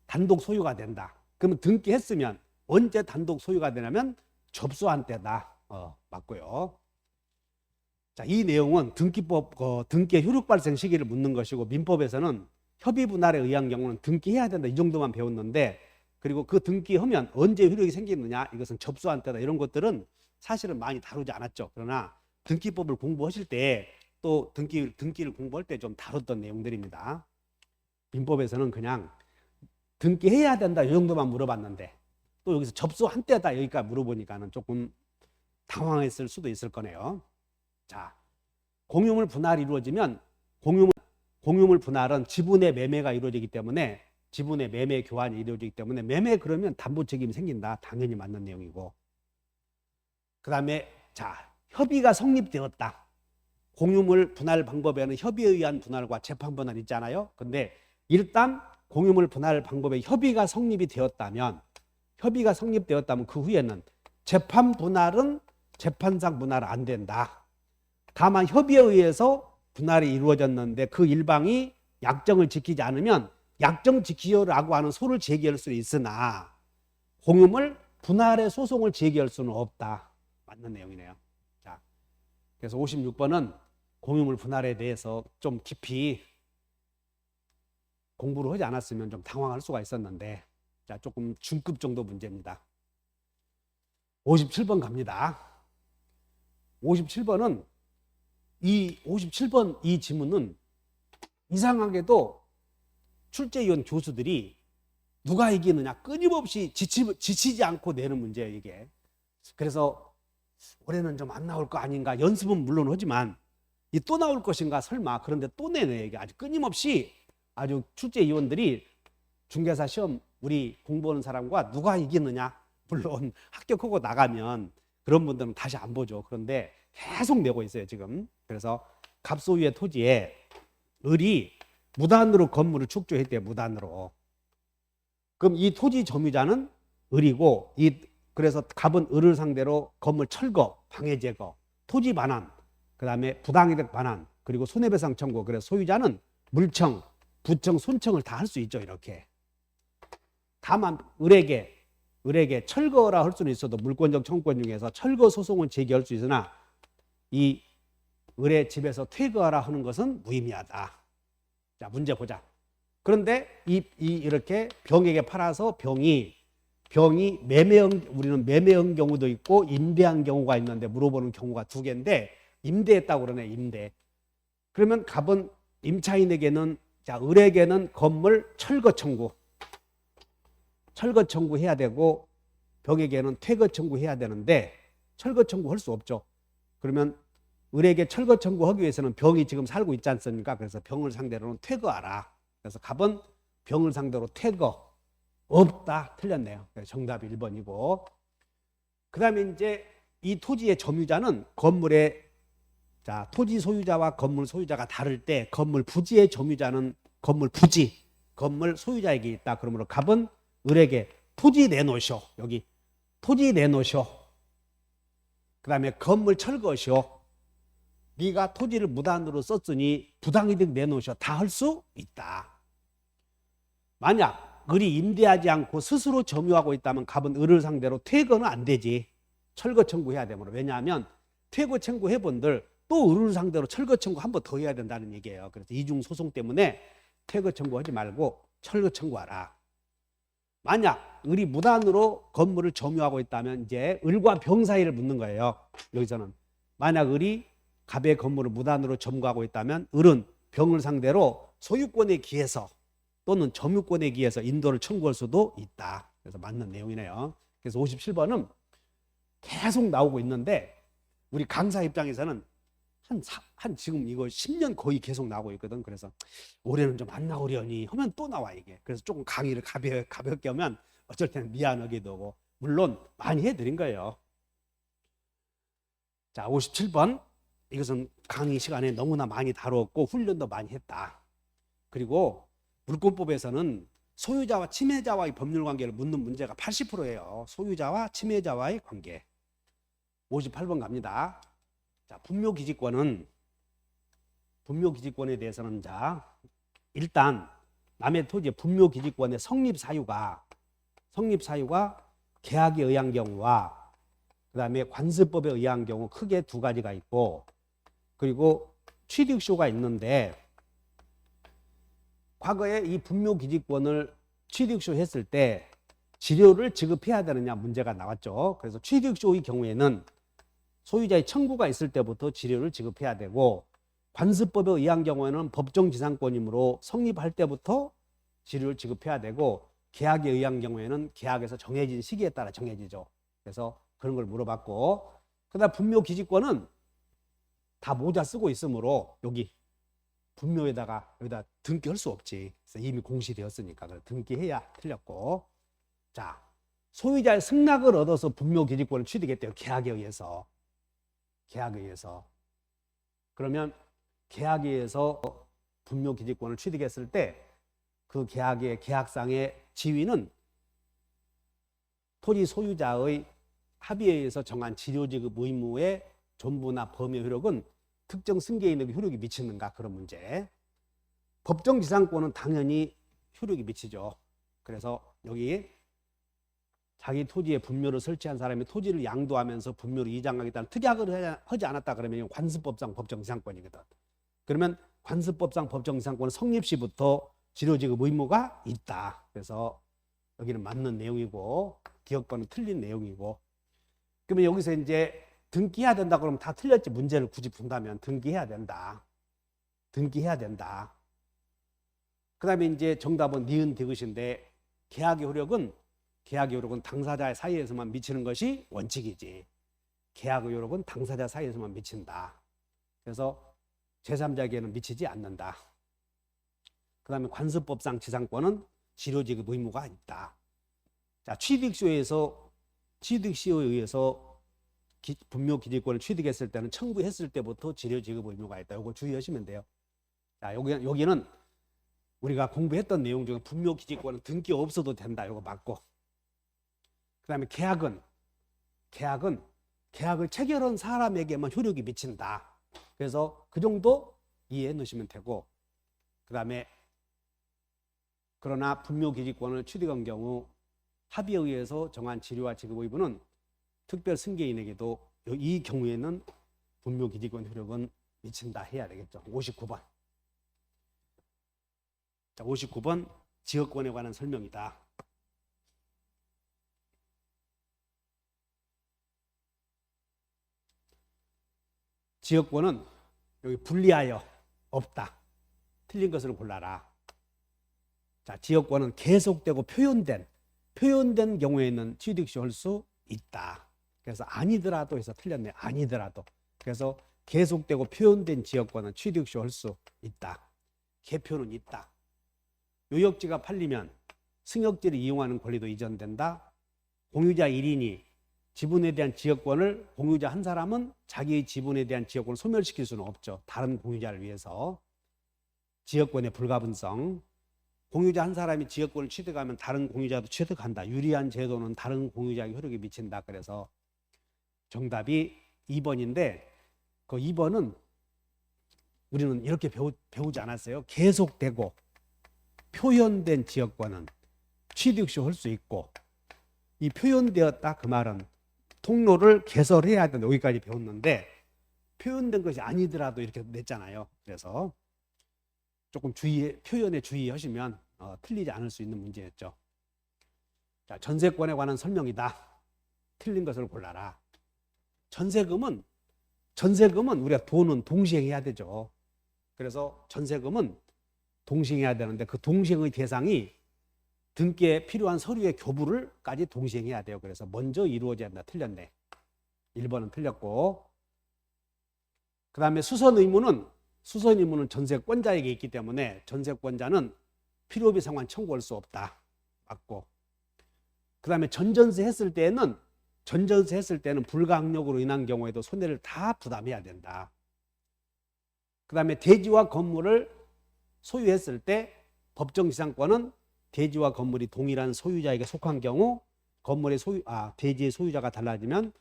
단독 소유가 된다. 그러면 등기했으면 언제 단독 소유가 되냐면 접수한 때다. 맞고요. 자, 이 내용은 등기법 등기의 효력 발생 시기를 묻는 것이고 민법에서는 협의 분할에 의한 경우는 등기해야 된다. 이 정도만 배웠는데 그리고 그 등기하면 언제 효력이 생기느냐 이것은 접수한 때다. 이런 것들은 사실은 많이 다루지 않았죠. 그러나 등기법을 공부하실 때 또 등기를 공부할 때 좀 다뤘던 내용들입니다. 민법에서는 그냥 등기해야 된다 이 정도만 물어봤는데 또 여기서 접수한 때다 여기까지 물어보니까는 조금 당황했을 수도 있을 거네요. 자, 공유물 분할이 이루어지면 공유물 분할은 지분의 매매가 이루어지기 때문에 지분의 매매 교환이 이루어지기 때문에 매매 그러면 담보 책임이 생긴다. 당연히 맞는 내용이고 그 다음에 자 협의가 성립되었다. 공유물 분할 방법에는 협의에 의한 분할과 재판 분할이 있잖아요. 근데 일단 공유물 분할 방법에 협의가 성립이 되었다면 그 후에는 재판 분할은 재판상 분할 안 된다. 다만 협의에 의해서 분할이 이루어졌는데 그 일방이 약정을 지키지 않으면 약정 지키려고 하는 소를 제기할 수 있으나 공유물 분할의 소송을 제기할 수는 없다. 맞는 내용이네요. 자, 그래서 56번은 공유물 분할에 대해서 좀 깊이 공부를 하지 않았으면 좀 당황할 수가 있었는데 자, 조금 중급 정도 문제입니다. 57번 갑니다. 57번은 이 지문은 이상하게도 출제위원 교수들이 누가 이기느냐 끊임없이 지치지 않고 내는 문제예요 이게. 그래서 올해는 좀 안 나올 거 아닌가 연습은 물론 하지만 이 또 나올 것인가 설마 그런데 또 내네 이게 아주 끊임없이 아주 출제위원들이 중개사 시험 우리 공부하는 사람과 누가 이기느냐 물론 합격하고 나가면 그런 분들은 다시 안 보죠. 그런데 계속 내고 있어요 지금. 그래서 갑소유의 토지에 을이 무단으로 건물을 축조했대요. 무단으로. 그럼 이 토지 점유자는 을이고 그래서 갑은 을을 상대로 건물 철거, 방해 제거, 토지 반환, 그 다음에 부당이득 반환, 그리고 손해배상 청구. 그래서 소유자는 물청, 부청, 손청을 다 할 수 있죠. 이렇게. 다만 을에게 철거라 할 수는 있어도 물권적 청구권 중에서 철거 소송을 제기할 수 있으나 이 을의 집에서 퇴거하라 하는 것은 무의미하다. 자, 문제 보자. 그런데 이렇게 병에게 팔아서 병이 우리는 매매한 경우도 있고 임대한 경우가 있는데 물어보는 경우가 두 개인데 임대했다고 그러네, 임대. 그러면 갑은 임차인에게는, 자, 을에게는 건물 철거 청구해야 되고 병에게는 퇴거 청구해야 되는데 철거 청구할 수 없죠. 그러면 을에게 철거 청구하기 위해서는 병이 지금 살고 있지 않습니까? 그래서 병을 상대로는 퇴거하라. 그래서 갑은 병을 상대로 퇴거 없다. 틀렸네요. 그래서 정답이 1번이고. 그 다음에 이제 이 토지의 점유자는 자, 토지 소유자와 건물 소유자가 다를 때 건물 부지의 점유자는 건물 소유자에게 있다. 그러므로 갑은 을에게 토지 내놓으시오. 여기 토지 내놓으시오. 그 다음에 건물 철거시오. 네가 토지를 무단으로 썼으니 부당이득 내놓으시오. 다 할 수 있다. 만약 을이 임대하지 않고 스스로 점유하고 있다면 갑은 을을 상대로 퇴거는 안 되지. 철거 청구해야 되므로. 왜냐하면 퇴거 청구해본들 또 을을 상대로 철거 청구 한 번 더 해야 된다는 얘기예요. 그래서 이중 소송 때문에 퇴거 청구하지 말고 철거 청구하라. 만약 을이 무단으로 건물을 점유하고 있다면 이제 을과 병 사이를 묻는 거예요. 여기서는 만약 을이 갑의 건물을 무단으로 점거하고 있다면 을은 병을 상대로 소유권에 기해서 또는 점유권에 기해서 인도를 청구할 수도 있다. 그래서 맞는 내용이네요. 그래서 57번은 계속 나오고 있는데 우리 강사 입장에서는 지금 이거 10년 거의 계속 나오고 있거든. 그래서 올해는 좀 안 나오려니 하면 또 나와 이게. 그래서 조금 강의를 가볍게 하면 어쩔 때는 미안하기도 하고 물론 많이 해드린 거예요. 자, 57번. 이것은 강의 시간에 너무나 많이 다루었고 훈련도 많이 했다. 그리고 물권법에서는 소유자와 침해자와의 법률 관계를 묻는 문제가 80%예요. 소유자와 침해자와의 관계. 58번 갑니다. 자, 분묘기지권에 대해서는 자, 일단 남의 토지의 분묘기지권의 성립 사유가 계약에 의한 경우와 그다음에 관습법에 의한 경우 크게 두 가지가 있고 그리고 취득쇼가 있는데 과거에 이 분묘기지권을 취득쇼 했을 때 지료를 지급해야 되느냐 문제가 나왔죠. 그래서 취득쇼의 경우에는 소유자의 청구가 있을 때부터 지료를 지급해야 되고 관습법에 의한 경우에는 법정지상권이므로 성립할 때부터 지료를 지급해야 되고 계약에 의한 경우에는 계약에서 정해진 시기에 따라 정해지죠. 그래서 그런 걸 물어봤고 그다음 분묘기지권은 다 모자 쓰고 있으므로 여기다 등기할 수 없지. 그래서 이미 공시되었으니까 등기해야 틀렸고 자 소유자의 승낙을 얻어서 분묘기지권을 취득했대요. 계약에 의해서. 그러면 계약에 의해서 분묘기지권을 취득했을 때 그 계약상의 지위는 토지 소유자의 합의에 의해서 정한 지료지급 의무의 존부나 범위 효력은 특정 승계인에게 효력이 미치는가 그런 문제. 법정지상권은 당연히 효력이 미치죠. 그래서 여기 자기 토지에 분묘를 설치한 사람이 토지를 양도하면서 분묘를 이장하겠다는 특약을 하지 않았다 그러면 관습법상 법정지상권이거든. 그러면 관습법상 법정지상권은 성립 시부터 지료지급 의무가 있다. 그래서 여기는 맞는 내용이고 기억과는 틀린 내용이고 그러면 여기서 이제 등기해야 된다 그러면 다 틀렸지. 문제를 굳이 푼다면 등기해야 된다. 그 다음에 이제 정답은 니은 디귿인데 계약의 효력은 당사자 사이에서만 미치는 것이 원칙이지. 계약의 효력은 당사자 사이에서만 미친다. 그래서 제3자에게는 미치지 않는다. 그 다음에 관습법상 지상권은 지료지급 의무가 있다. 자, 취득시효에 의해서 분묘기지권을 취득했을 때는 청구했을 때부터 지료지급 의무가 있다. 이거 주의하시면 돼요. 자, 여기는 우리가 공부했던 내용 중에 분묘기지권은 등기 없어도 된다. 이거 맞고. 그 다음에 계약을 체결한 사람에게만 효력이 미친다. 그래서 그 정도 이해해 놓으시면 되고 그 다음에 그러나 분묘기지권을 취득한 경우 합의에 의해서 정한 지료와 지급 의무는 특별 승계인에게도 이 경우에는 분묘기지권 효력은 미친다 해야 되겠죠. 59번. 자, 59번 지역권에 관한 설명이다. 지역권은 여기 분리하여 없다. 틀린 것을 골라라. 자, 지역권은 계속되고 표현된 경우에는 취득시효할 수 있다. 그래서 아니더라도 해서 틀렸네. 아니더라도. 그래서 계속되고 표현된 지역권은 취득시효할 수 있다. 개표는 있다. 요역지가 팔리면 승역지를 이용하는 권리도 이전된다. 공유자 1인이 지분에 대한 지역권을 공유자 한 사람은 자기의 지분에 대한 지역권을 소멸시킬 수는 없죠. 다른 공유자를 위해서. 지역권의 불가분성. 공유자 한 사람이 지역권을 취득하면 다른 공유자도 취득한다. 유리한 제도는 다른 공유자에게 효력이 미친다. 그래서 정답이 2번인데 그 2번은 우리는 이렇게 배우지 않았어요. 계속되고 표현된 지역권은 취득시효할 수 있고 이 표현되었다 그 말은 통로를 개설해야 된다. 여기까지 배웠는데 표현된 것이 아니더라도 이렇게 냈잖아요. 그래서 조금 표현에 주의하시면 틀리지 않을 수 있는 문제였죠. 자, 전세권에 관한 설명이다. 틀린 것을 골라라. 전세금은 우리가 돈은 동시행해야 되죠. 그래서 전세금은 동시행해야 되는데 그 동시행의 대상이 등기에 필요한 서류의 교부를까지 동시행해야 돼요. 그래서 먼저 이루어져야 한다. 틀렸네. 1번은 틀렸고 그 다음에 수선 의무는 전세권자에게 있기 때문에 전세권자는 필요비 상환 청구할 수 없다. 맞고 그 다음에 전전세 했을 때는 불가항력으로 인한 경우에도 손해를 다 부담해야 된다. 그 다음에 대지와 건물을 소유했을 때 법정지상권은 대지와 건물이 동일한 소유자에게 속한 경우 대지의 소유자가 달라지면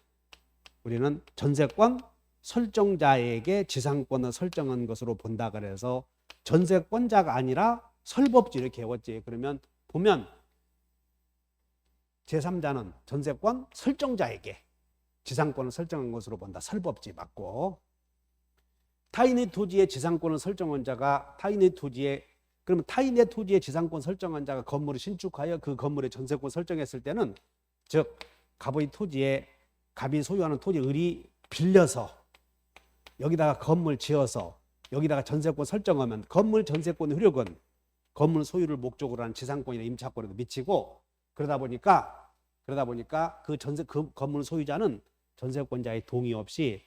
우리는 전세권 설정자에게 지상권을 설정한 것으로 본다. 그래서 전세권자가 아니라 설법지 이렇게 외웠지. 그러면 보면 제3자는 전세권 설정자에게 지상권을 설정한 것으로 본다. 설법지 맞고 타인의 토지에 지상권을 설정한 자가 타인의 토지에 지상권 설정한 자가 건물을 신축하여 그 건물에 전세권 설정했을 때는 즉 갑의 토지에 갑이 소유하는 토지 을이 빌려서 여기다가 건물 지어서 여기다가 전세권 설정하면 건물 전세권 효력은 건물 소유를 목적으로 하는 지상권이나 임차권에도 미치고 그러다 보니까 그 건물 소유자는 전세권자의 동의 없이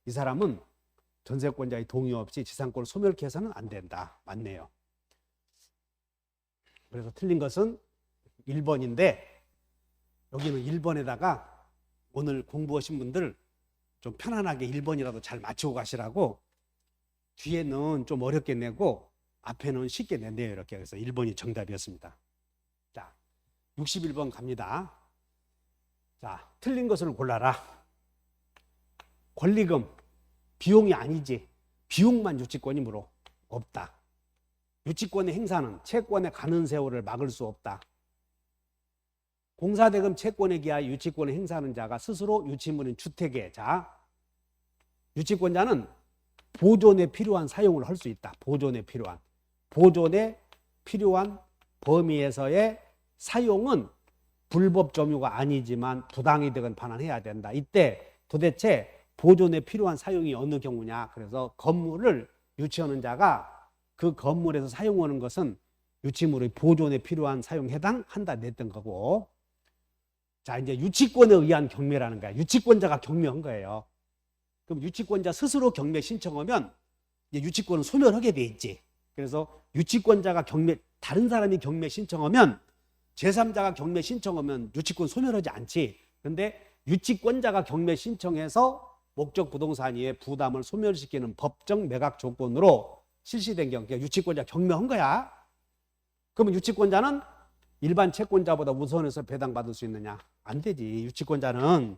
이 사람은 전세권자의 동의 없이 지상권을 소멸케 해서는 안 된다. 맞네요. 그래서 틀린 것은 1번인데 여기는 1번에다가 오늘 공부하신 분들 좀 편안하게 1번이라도 잘 맞추고 가시라고 뒤에는 좀 어렵게 내고 앞에는 쉽게 낸대요. 이렇게. 그래서 1번이 정답이었습니다. 자, 61번 갑니다. 자, 틀린 것을 골라라. 권리금 비용이 아니지. 비용만 유치권이므로 없다. 유치권의 행사는 채권의 가는 세월을 막을 수 없다. 공사대금 채권에 기하여 유치권을 행사하는 자가 스스로 유치물인 주택에 유치권자는 보존에 필요한 사용을 할 수 있다. 보존에 필요한 범위에서의 사용은 불법 점유가 아니지만 부당이득은 반환해야 된다. 이때 도대체 보존에 필요한 사용이 어느 경우냐. 그래서 건물을 유치하는 자가 그 건물에서 사용하는 것은 유치물의 보존에 필요한 사용에 해당한다 냈던 거고 자 이제 유치권에 의한 경매라는 거야. 유치권자가 경매한 거예요. 그럼 유치권자 스스로 경매 신청하면 이제 유치권은 소멸하게 돼 있지. 그래서 유치권자가 다른 사람이 경매 신청하면 제3자가 경매 신청하면 유치권 소멸하지 않지. 그런데 유치권자가 경매 신청해서 목적 부동산의 부담을 소멸시키는 법정 매각 조건으로 실시된 경우 유치권자 경매한 거야. 그러면 유치권자는 일반 채권자보다 우선해서 배당받을 수 있느냐? 안 되지. 유치권자는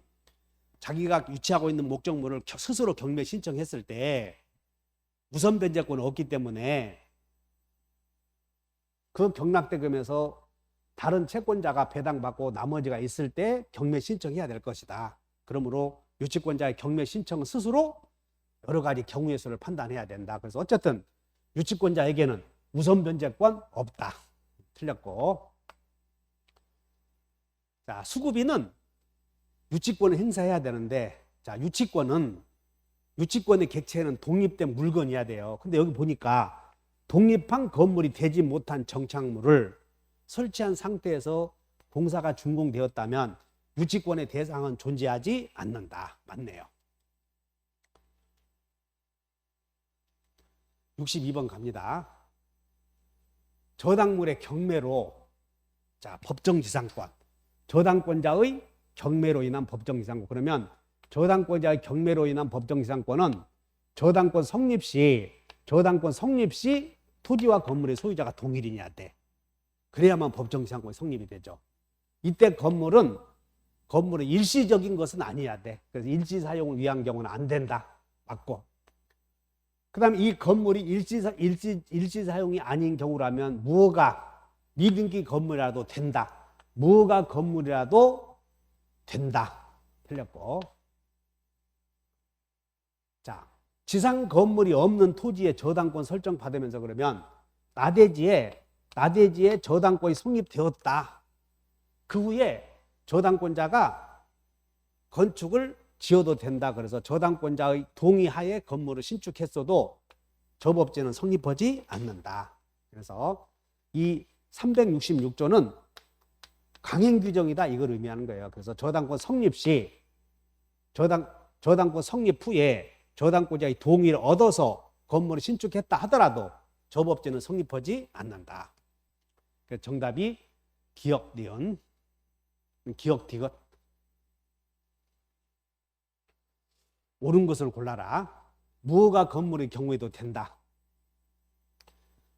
자기가 유치하고 있는 목적물을 스스로 경매 신청했을 때 우선 변제권은 없기 때문에 그 경락대금에서 다른 채권자가 배당받고 나머지가 있을 때 경매 신청해야 될 것이다. 그러므로 유치권자의 경매 신청은 스스로 여러 가지 경우의 수를 판단해야 된다. 그래서 어쨌든 유치권자에게는 우선 변제권 없다. 틀렸고. 자, 수급인은 유치권을 행사해야 되는데, 자, 유치권의 객체는 독립된 물건이어야 돼요. 근데 여기 보니까 독립한 건물이 되지 못한 정착물을 설치한 상태에서 공사가 준공되었다면 유치권의 대상은 존재하지 않는다. 맞네요. 62번 갑니다. 저당물의 경매로, 자, 법정지상권. 저당권자의 경매로 인한 법정지상권. 그러면 저당권자의 경매로 인한 법정지상권은 저당권 성립 시 토지와 건물의 소유자가 동일인이어야 돼. 그래야만 법정지상권이 성립이 되죠. 이때 건물은 일시적인 것은 아니어야 돼. 그래서 일시 사용을 위한 경우는 안 된다. 맞고. 그 다음에 이 건물이 일시 사용이 아닌 경우라면 무허가 미등기 건물이라도 된다. 무허가 건물이라도 된다. 틀렸고. 자, 지상 건물이 없는 토지에 저당권 설정 받으면서 그러면 나대지에 저당권이 성립되었다. 그 후에 저당권자가 건축을 지어도 된다. 그래서 저당권자의 동의하에 건물을 신축했어도 저법제는 성립하지 않는다. 그래서 이 366조는 강행 규정이다. 이걸 의미하는 거예요. 그래서 저당권 성립 시 저당권 성립 후에 저당권자의 동의를 얻어서 건물을 신축했다 하더라도 저법제는 성립하지 않는다. 그래서 정답이 기역, 니은, 기역, 디귿. 옳은 것을 골라라. 무허가 건물의 경우에도 된다.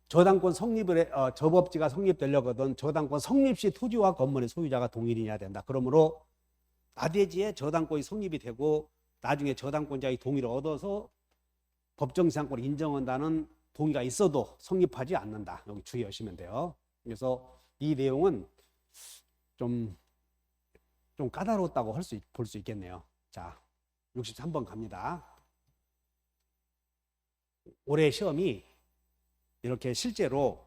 저당권 성립을 저법지가 성립되려거든 저당권 성립 시 토지와 건물의 소유자가 동일이어야 된다. 그러므로 나대지에 저당권이 성립이 되고 나중에 저당권자의 동의를 얻어서 법정지상권을 인정한다는 동의가 있어도 성립하지 않는다. 여기 주의하시면 돼요. 그래서 이 내용은 좀 까다로웠다고 볼 수 있겠네요. 자, 63번 갑니다. 올해 시험이 이렇게 실제로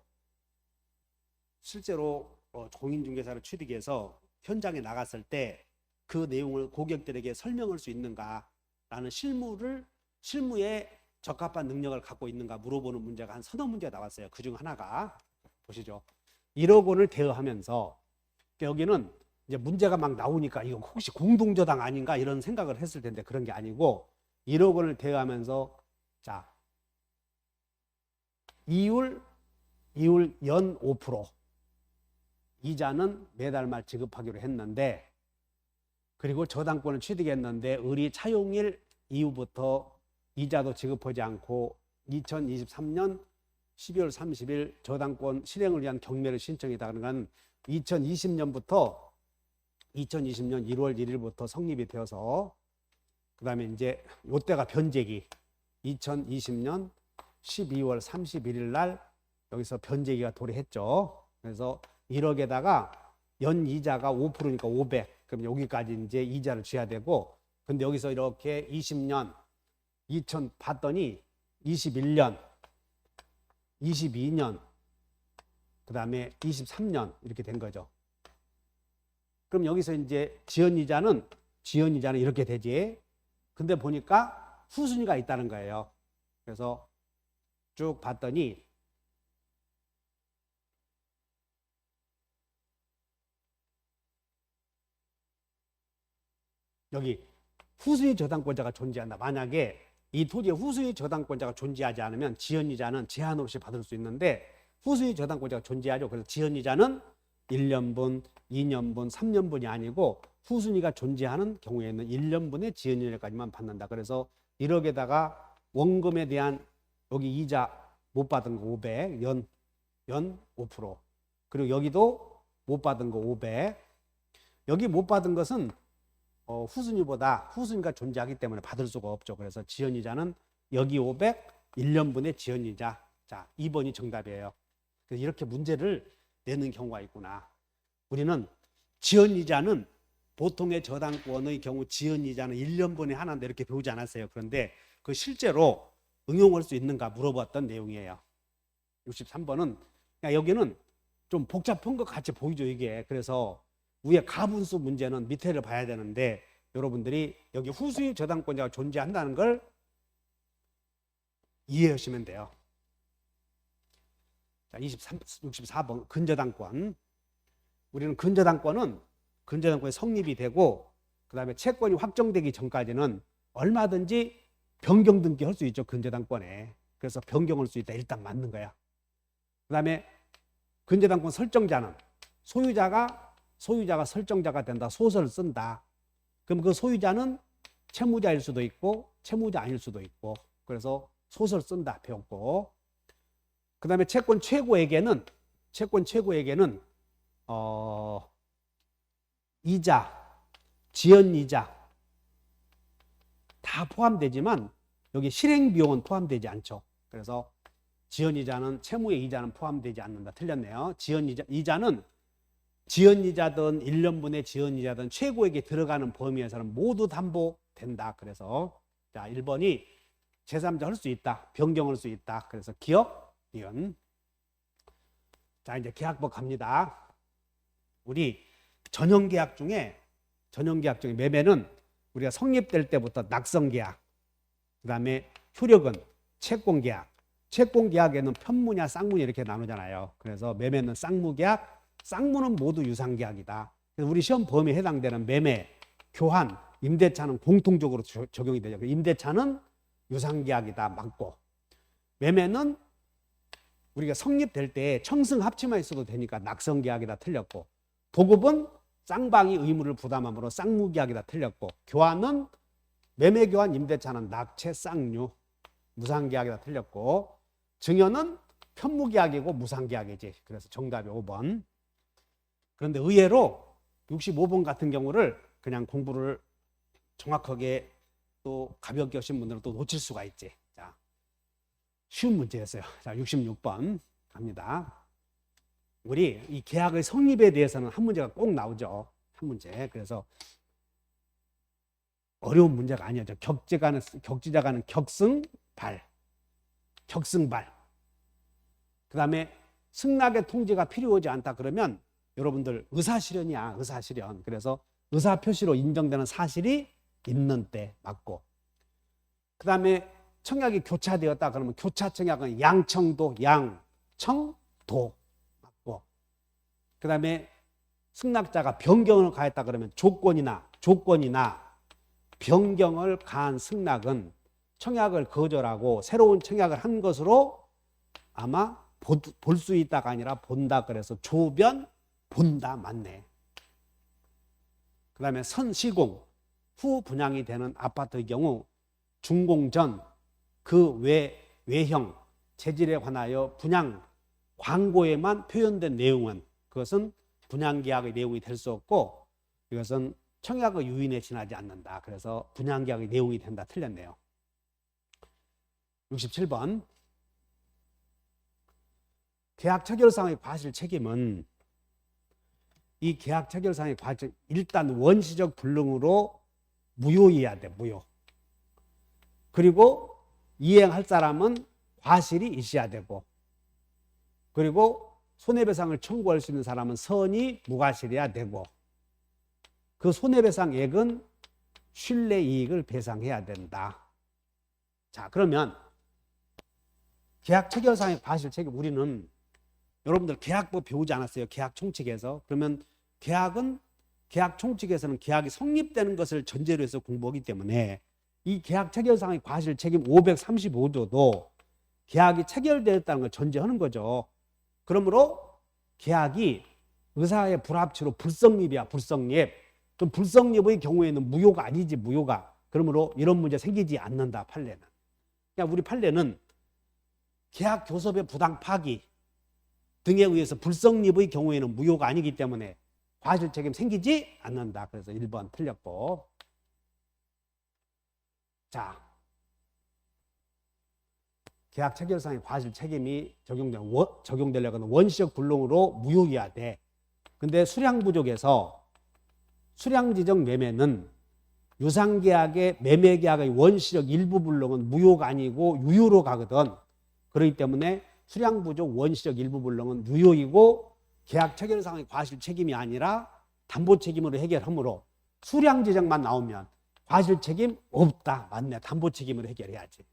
공인중개사를 취득해서 현장에 나갔을 때 그 내용을 고객들에게 설명할 수 있는가라는 실무에 적합한 능력을 갖고 있는가 물어보는 문제가 한 서너 문제가 나왔어요. 그중 하나가 보시죠. 1억 원을 대여하면서 여기는 이제 문제가 막 나오니까 이거 혹시 공동저당 아닌가 이런 생각을 했을 텐데 그런 게 아니고 1억 원을 대여하면서 자 이율 연 5% 이자는 매달 말 지급하기로 했는데 그리고 저당권을 취득했는데 을이 차용일 이후부터 이자도 지급하지 않고 2023년 12월 30일 저당권 실행을 위한 경매를 신청했다는 건 2020년 1월 1일부터 성립이 되어서 그 다음에 이제 이때가 변제기 2020년 12월 31일 날 여기서 변제기가 도래했죠. 그래서 1억에다가 연 이자가 5%니까 500. 그럼 여기까지 이제 이자를 줘야 되고 근데 여기서 이렇게 20년 2000 봤더니 21년 22년 그 다음에 23년 이렇게 된 거죠. 그럼 여기서 이제 지연이자는 이렇게 되지. 근데 보니까 후순위가 있다는 거예요. 그래서 쭉 봤더니 여기 후순위 저당권자가 존재한다. 만약에 이 토지에 후순위 저당권자가 존재하지 않으면 지연이자는 제한 없이 받을 수 있는데 후순위 저당권자가 존재하죠. 그래서 지연이자는 1년분, 2년분, 3년분이 아니고 후순위가 존재하는 경우에는 1년분의 지연이자까지만 받는다. 그래서 1억에다가 원금에 대한 여기 이자 못 받은 거 500, 연 5%. 그리고 여기도 못 받은 거 500. 여기 못 받은 것은 후순위가 존재하기 때문에 받을 수가 없죠. 그래서 지연이자는 여기 500, 1년분의 지연이자. 자, 2번이 정답이에요. 그래서 이렇게 문제를 내는 경우가 있구나. 우리는 지연이자는 보통의 저당권의 경우 지연이자는 1년분에 하나인데 이렇게 배우지 않았어요. 그런데 그 실제로 응용할 수 있는가 물어봤던 내용이에요. 63번은 여기는 좀 복잡한 것 같이 보이죠, 이게. 그래서 위에 가분수 문제는 밑에를 봐야 되는데 여러분들이 여기 후수입 저당권자가 존재한다는 걸 이해하시면 돼요. 자, 64번 근저당권. 우리는 근저당권이 성립이 되고 그 다음에 채권이 확정되기 전까지는 얼마든지 변경 등기할 수 있죠, 근저당권에. 그래서 변경할 수 있다. 일단 맞는 거야. 그 다음에 근저당권 설정자는 소유자가 설정자가 된다. 소설을 쓴다. 그럼 그 소유자는 채무자일 수도 있고 채무자 아닐 수도 있고, 그래서 소설 쓴다 배웠고, 그 다음에 채권 최고에게는 이자, 지연이자 다 포함되지만 여기 실행비용은 포함되지 않죠. 그래서 지연이자는 채무의 이자는 포함되지 않는다. 틀렸네요. 이자는 지연이자든 1년분의 지연이자든 최고액에 들어가는 범위에서는 모두 담보된다. 그래서 자, 1번이 제3자 할 수 있다. 변경할 수 있다. 그래서 기억, 니은. 자, 이제 계약법 갑니다. 우리 전형계약 중에 매매는 우리가 성립될 때부터 낙성계약, 그 다음에 효력은 채권계약. 채권계약에는 편무냐 쌍무냐 이렇게 나누잖아요. 그래서 매매는 쌍무계약, 쌍무는 모두 유상계약이다. 그래서 우리 시험 범위에 해당되는 매매, 교환, 임대차는 공통적으로 적용이 되죠. 임대차는 유상계약이다. 맞고, 매매는 우리가 성립될 때 청승 합치만 있어도 되니까 낙성계약이다. 틀렸고, 도급은 쌍방이 의무를 부담함으로 쌍무계약이다. 틀렸고, 교환은 매매교환, 임대차는 낙채, 쌍유, 무상계약이다. 틀렸고, 증여는 편무계약이고 무상계약이지. 그래서 정답이 5번. 그런데 의외로 65번 같은 경우를 그냥 공부를 정확하게 또 가볍게 하신 분들은 또 놓칠 수가 있지. 자, 쉬운 문제였어요. 자, 66번 갑니다. 우리 이 계약의 성립에 대해서는 한 문제가 꼭 나오죠. 한 문제. 그래서 어려운 문제가 아니었죠. 격지자가는 격승발. 그 다음에 승낙의 통지가 필요하지 않다 그러면 여러분들 의사실현이야. 의사실현. 그래서 의사표시로 인정되는 사실이 있는 때 맞고, 그 다음에 청약이 교차되었다 그러면 교차청약은 양청도 맞고, 그 다음에 승낙자가 변경을 가했다 그러면 조건이나 변경을 가한 승낙은 청약을 거절하고 새로운 청약을 한 것으로 아마 볼 수 있다가 아니라 본다. 그래서 조변, 본다. 맞네. 그 다음에 선시공, 후 분양이 되는 아파트의 경우 준공 전 그 외형, 재질에 관하여 분양 광고에만 표현된 내용은 그것은 분양계약의 내용이 될 수 없고, 이것은 청약의 유인에 지나지 않는다. 그래서 분양계약의 내용이 된다. 틀렸네요. 67번. 계약 체결상의 과실 책임은 이 계약 체결상의 과실, 일단 원시적 불능으로 무효해야 돼. 무효. 그리고 이행할 사람은 과실이 있어야 되고, 그리고 손해배상을 청구할 수 있는 사람은 선의 무과실이어야 되고, 그 손해배상액은 신뢰이익을 배상해야 된다. 자, 그러면 계약 체결상의 과실 책임, 우리는 여러분들 계약법 배우지 않았어요? 계약 총칙에서. 그러면 계약 총칙에서는 계약이 성립되는 것을 전제로 해서 공부하기 때문에 이 계약 체결상의 과실 책임 535조도 계약이 체결되었다는 걸 전제하는 거죠. 그러므로 계약이 의사의 불합치로 불성립이야. 불성립. 그럼 불성립의 경우에는 무효가 아니지. 무효가. 그러므로 이런 문제 생기지 않는다. 판례는. 그러니까 우리 판례는 계약 교섭의 부당 파기 등에 의해서 불성립의 경우에는 무효가 아니기 때문에 과실 책임 생기지 않는다. 그래서 1번 틀렸고. 자, 계약 체결상의 과실 책임이 적용되려면 원시적 불능으로 무효해야 돼. 근데 수량 부족에서 수량 지정 매매는 유상계약의 매매계약의 원시적 일부 불능은 무효가 아니고 유효로 가거든. 그렇기 때문에 수량부족 원시적 일부 불능은 유효이고 계약 체결상의 과실 책임이 아니라 담보 책임으로 해결하므로 수량 지정만 나오면 과실 책임 없다. 맞네. 담보 책임으로 해결해야지.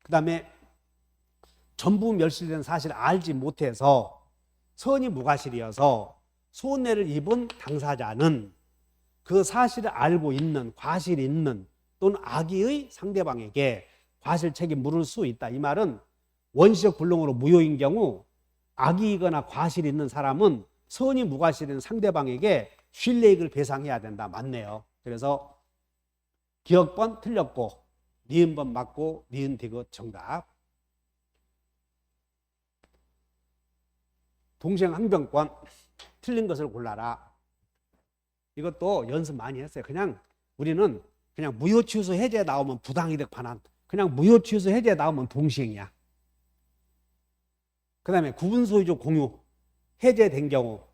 그 다음에 전부 멸실된 사실을 알지 못해서 선이 무과실이어서 손해를 입은 당사자는 그 사실을 알고 있는 과실이 있는 또는 악의의 상대방에게 과실 책임 물을 수 있다. 이 말은 원시적 불능으로 무효인 경우 악의이거나 과실이 있는 사람은 선이 무과실인 상대방에게 신뢰익을 배상해야 된다. 맞네요. 그래서 기억번 틀렸고 니은번 맞고 니은 디귿 정답. 동생 항변권 틀린 것을 골라라. 이것도 연습 많이 했어요. 그냥 우리는 그냥 무효취소 해제 나오면 부당이득 반환, 그냥 무효취소 해제 나오면 동시행이야. 그 다음에 구분소유주 공유 해제된 경우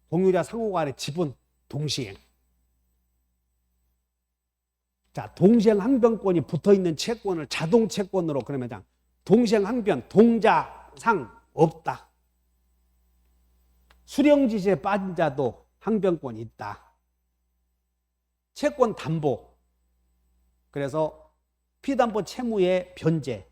공유자 상호 간의 지분 동시행. 자, 동시행 항변권이 붙어있는 채권을 자동 채권으로, 그러면 동시행 항변 동자상 없다. 수령지시에 빠진 자도 항변권이 있다. 채권 담보, 그래서 피담보 채무의 변제,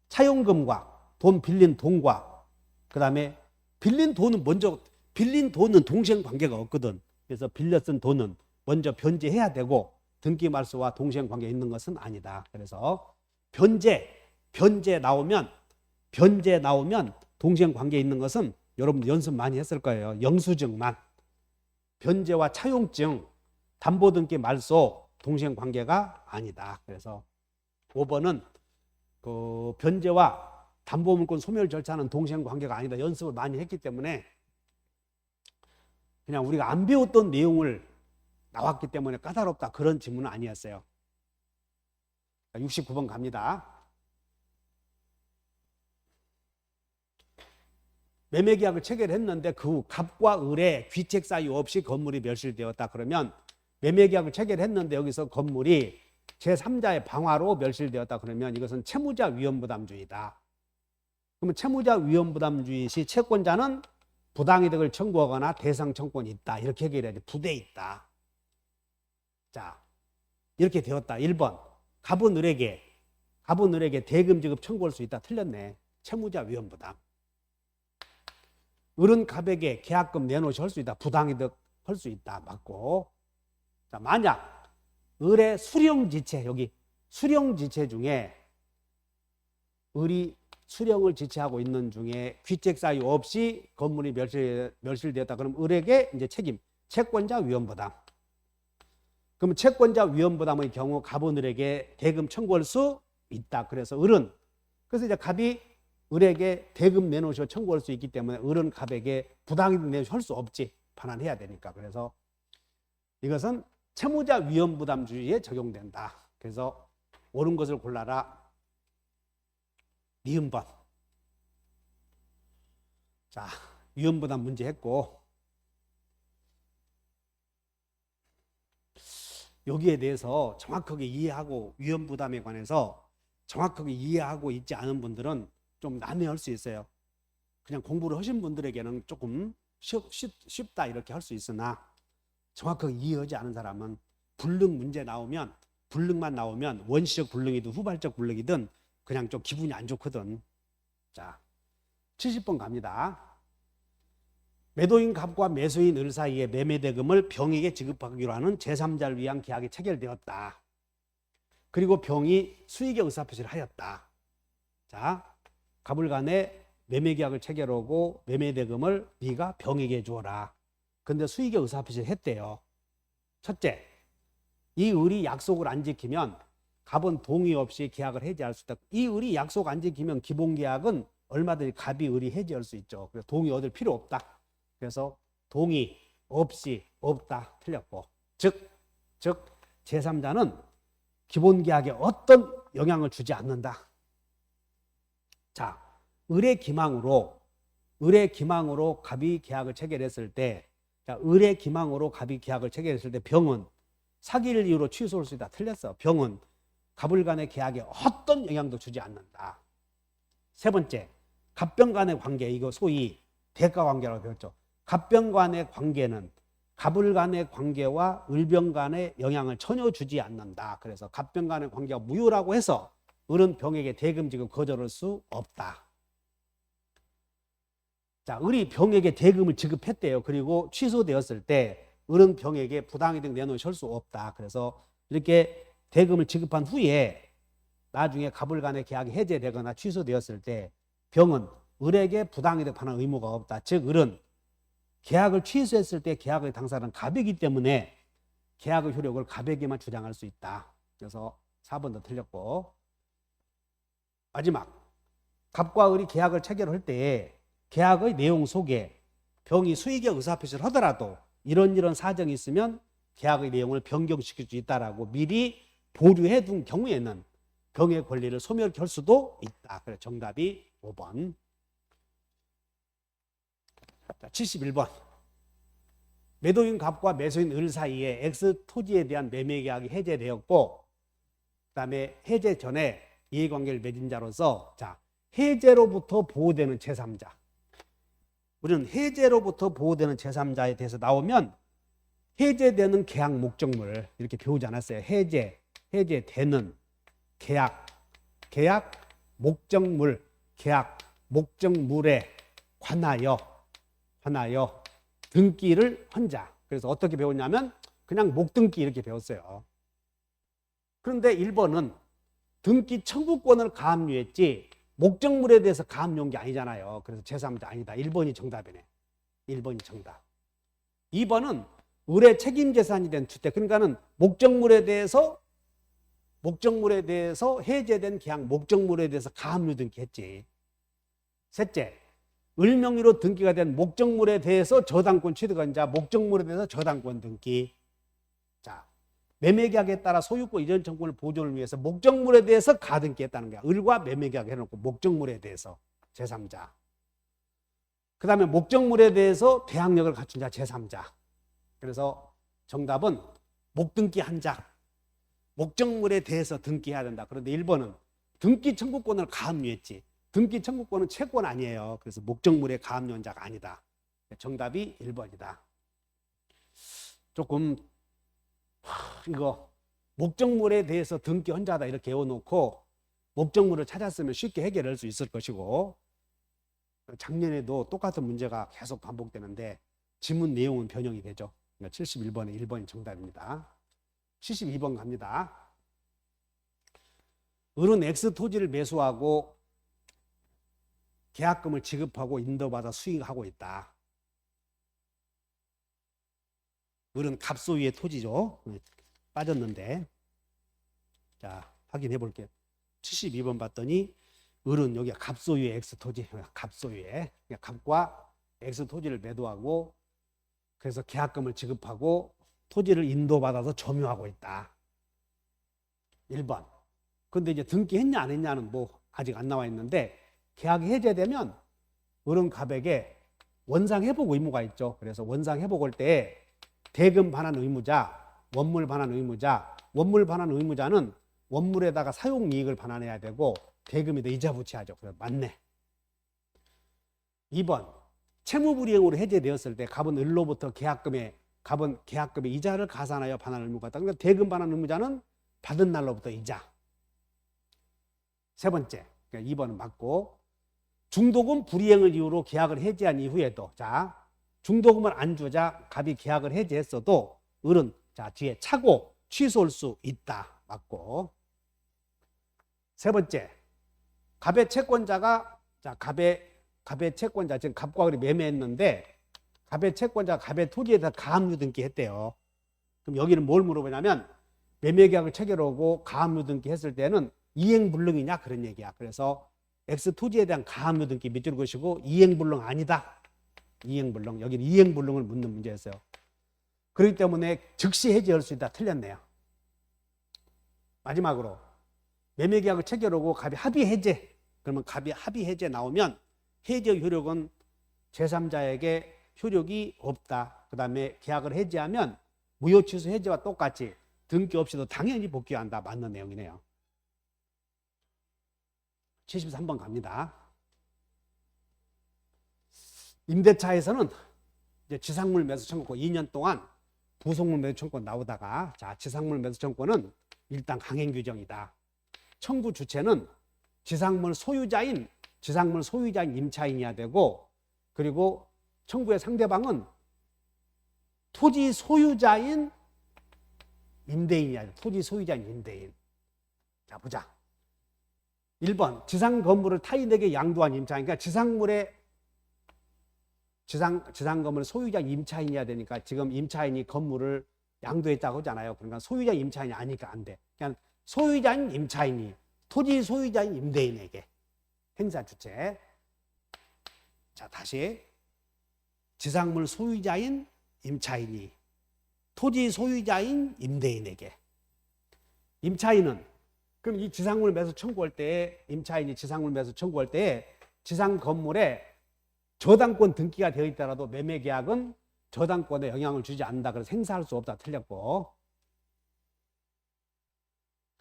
차용금과 돈 빌린 돈과 그 다음에 빌린 돈은 먼저, 빌린 돈은 동시행 관계가 없거든. 그래서 빌려 쓴 돈은 먼저 변제해야 되고 등기 말소와 동시행 관계가 있는 것은 아니다. 그래서 변제 나오면 동시행 관계에 있는 것은 여러분 연습 많이 했을 거예요. 영수증만. 변제와 차용증, 담보등기 말소, 동시행 관계가 아니다. 그래서 5번은 그 변제와 담보물권 소멸 절차는 동시행 관계가 아니다. 연습을 많이 했기 때문에 그냥 우리가 안 배웠던 내용을 나왔기 때문에 까다롭다. 그런 질문은 아니었어요. 69번 갑니다. 매매계약을 체결했는데 그 후 갑과 을의 귀책 사유 없이 건물이 멸실되었다. 그러면 매매계약을 체결했는데 여기서 건물이 제3자의 방화로 멸실되었다. 그러면 이것은 채무자 위험부담주의다. 그러면 채무자 위험부담주의 시 채권자는 부당이득을 청구하거나 대상 청권이 있다. 이렇게 해결해야지. 부대 있다. 자, 이렇게 되었다. 1번 갑은 을에게 대금 지급 청구할 수 있다. 틀렸네. 채무자 위험부담. 을은 갑에게 계약금 내놓으시 할 수 있다. 부당이득 할 수 있다. 맞고. 자, 만약 을의 수령지체, 여기 수령지체 중에 을이 수령을 지체하고 있는 중에 귀책 사유 없이 건물이 멸실되었다. 그럼 을에게 이제 책임, 채권자 위험부담. 그럼 채권자 위험부담의 경우 갑은 을에게 대금 청구할 수 있다. 그래서 이제 갑이 을에게 대금 내놓으셔 청구할 수 있기 때문에 을은 갑에게 부당이득 내놓으셔 할 수 없지. 반환해야 되니까. 그래서 이것은 채무자 위험부담주의에 적용된다. 그래서 옳은 것을 골라라. 니은번. 자, 위험부담 문제 했고, 여기에 대해서 정확하게 이해하고 위험부담에 관해서 정확하게 이해하고 있지 않은 분들은 좀 난해할 수 있어요. 그냥 공부를 하신 분들에게는 조금 쉽다 이렇게 할 수 있으나 정확하게 이해하지 않은 사람은 불능만 나오면 원시적 불능이든 후발적 불능이든 그냥 좀 기분이 안 좋거든. 자, 70번 갑니다. 매도인 갑과 매수인 을 사이에 매매대금을 병에게 지급하기로 하는 제3자를 위한 계약이 체결되었다. 그리고 병이 수익의 의사표시를 하였다. 자, 갑을 간에 매매계약을 체결하고 매매대금을 네가 병에게 주어라. 근데 수익의 의사표시를 했대요. 첫째, 이 을이 약속을 안 지키면 갑은 동의 없이 계약을 해지할 수 있다. 이 을이 약속 안 지키면 기본계약은 얼마든지 갑이 을이 해지할 수 있죠. 그래서 동의 얻을 필요 없다. 그래서 동의 없이 없다. 틀렸고. 즉 제3자는 기본계약에 어떤 영향을 주지 않는다. 자, 을의 기망으로 갑이 계약을 체결했을 때 자, 을의 기망으로 갑이 계약을 체결했을 때 병은 사기를 이유로 취소할 수 있다. 틀렸어. 병은 갑을 간의 계약에 어떤 영향도 주지 않는다. 세 번째, 갑병 간의 관계, 이거 소위 대가 관계라고 배웠죠. 갑병 간의 관계는 갑을 간의 관계와 을병 간의 영향을 전혀 주지 않는다. 그래서 갑병 간의 관계가 무효라고 해서 을은 병에게 대금 지급 거절할 수 없다. 자, 을이 병에게 대금을 지급했대요. 그리고 취소되었을 때 을은 병에게 부당이득 내놓을 수 없다. 그래서 이렇게 대금을 지급한 후에 나중에 갑을 간의 계약이 해제되거나 취소되었을 때 병은 을에게 부당이득 반환 의무가 없다. 즉 을은 계약을 취소했을 때 계약의 당사자는 갑이기 때문에 계약의 효력을 갑에게만 주장할 수 있다. 그래서 4번도 틀렸고, 마지막, 갑과 을이 계약을 체결할 때 계약의 내용 속에 병이 수익의 의사표시를 하더라도 이런 사정이 있으면 계약의 내용을 변경시킬 수 있다라고 미리 보류해 둔 경우에는 병의 권리를 소멸할 수도 있다. 그래서 정답이 5번. 자, 71번. 매도인 갑과 매수인 을 사이에 X 토지에 대한 매매 계약이 해제되었고, 그다음에 해제 전에 이해관계를 맺은 자로서, 자, 해제로부터 보호되는 제3자. 우리는 해제로부터 보호되는 제3자에 대해서 나오면 해제되는 계약 목적물 이렇게 배우지 않았어요. 해제되는 계약 목적물, 계약 목적물에 관하여 등기를 한 자. 그래서 어떻게 배웠냐면 그냥 목등기 이렇게 배웠어요. 그런데 1번은 등기 청구권을 가압류했지 목적물에 대해서 가압류한 게 아니잖아요. 그래서 제3자 아니다. 1번이 정답이네. 1번이 정답. 2번은 을의 책임재산이 된 주택. 그러니까는 목적물에 대해서 해제된 계약 목적물에 대해서 가압류 등기했지. 셋째, 을 명의로 등기가 된 목적물에 대해서 저당권 취득한 자, 목적물에 대해서 저당권 등기. 자, 매매계약에 따라 소유권 이전 청구를 보존을 위해서 목적물에 대해서 가등기했다는 거야. 을과 매매계약 해놓고 목적물에 대해서 제3자. 그 다음에 목적물에 대해서 대항력을 갖춘 자 제3자. 그래서 정답은 목등기 한 자. 목적물에 대해서 등기해야 된다. 그런데 1번은 등기 청구권을 가압류했지. 등기 청구권은 채권 아니에요. 그래서 목적물에 가압류한 자가 아니다. 정답이 1번이다. 조금 이거 목적물에 대해서 등기 헌자다 이렇게 외워놓고 목적물을 찾았으면 쉽게 해결할 수 있을 것이고, 작년에도 똑같은 문제가 계속 반복되는데 지문 내용은 변형이 되죠. 71번에 1번이 정답입니다. 72번 갑니다. 을은 X 토지를 매수하고 계약금을 지급하고 인도받아 수익하고 있다. 을은 갑소유의 토지죠. 빠졌는데. 자, 확인해 볼게요. 72번 봤더니 을은 여기 갑소유의 X 토지, 갑소유의 갑과 X 토지를 매도하고 그래서 계약금을 지급하고 토지를 인도받아서 점유하고 있다. 1번. 근데 이제 등기했냐 안 했냐는 뭐 아직 안 나와 있는데 계약이 해제되면 을은 갑에게 원상회복 의무가 있죠. 그래서 원상회복할 때 대금 반환 의무자, 원물 반환 의무자, 원물 반환 의무자는 원물에다가 사용이익을 반환해야 되고 대금에다 이자 붙여야죠. 그래서 맞네. 2번. 채무불이행으로 해제되었을 때 갑은 을로부터 계약금의 이자를 가산하여 반환 의무가 있다. 그러니까 대금 반환 의무자는 받은 날로부터 이자. 세 번째. 그러니까 2번은 맞고, 중도금 불이행을 이유로 계약을 해지한 이후에도, 자, 중도금을 안 주자 갑이 계약을 해지했어도 을은 자 뒤에 차고 취소할 수 있다. 맞고. 세 번째, 갑의 채권자가 갑의 채권자 지금 갑과 을이 매매했는데 갑의 채권자가 갑의 토지에다 가압류 등기했대요. 그럼 여기는 뭘 물어보냐면 매매계약을 체결하고 가압류 등기했을 때는 이행불능이냐 그런 얘기야. 그래서 X 토지에 대한 가압류 등기 밑줄 그시고 이행불능 아니다. 이행불능. 여기는 이행불능을 묻는 문제였어요. 그렇기 때문에 즉시 해지할 수 있다. 틀렸네요. 마지막으로 매매계약을 체결하고 갑이 합의 해제. 그러면 갑이 합의 해제 나오면 해제 효력은 제3자에게 효력이 없다. 그 다음에 계약을 해지하면 무효 취소 해지와 똑같이 등기 없이도 당연히 복귀한다. 맞는 내용이네요. 73번 갑니다. 임대차에서는 이제 지상물 매수 청구권 2년 동안 부속물 매수 청구권 나오다가 자 지상물 매수 청구권은 일단 강행 규정이다. 청구 주체는 지상물 소유자인 임차인이어야 되고 그리고 청구의 상대방은 토지 소유자인 임대인이야 돼. 토지 소유자인 임대인. 자 보자. 1번 지상 건물을 타인에게 양도한 임차인. 그러니까 지상 건물 소유자 임차인이어야 되니까 지금 임차인이 건물을 양도했다고 하잖아요. 그러니까 소유자 임차인이 아니니까 안 돼. 그냥 소유자인 임차인이 토지 소유자인 임대인에게 행사 주체. 자 다시 지상물 소유자인 임차인이 토지 소유자인 임대인에게. 임차인은 그럼 이 지상물 매수 청구할 때 임차인이 지상물 매수 청구할 때 지상 건물에 저당권 등기가 되어 있더라도 매매 계약은 저당권에 영향을 주지 않는다. 그래서 행사할 수 없다. 틀렸고.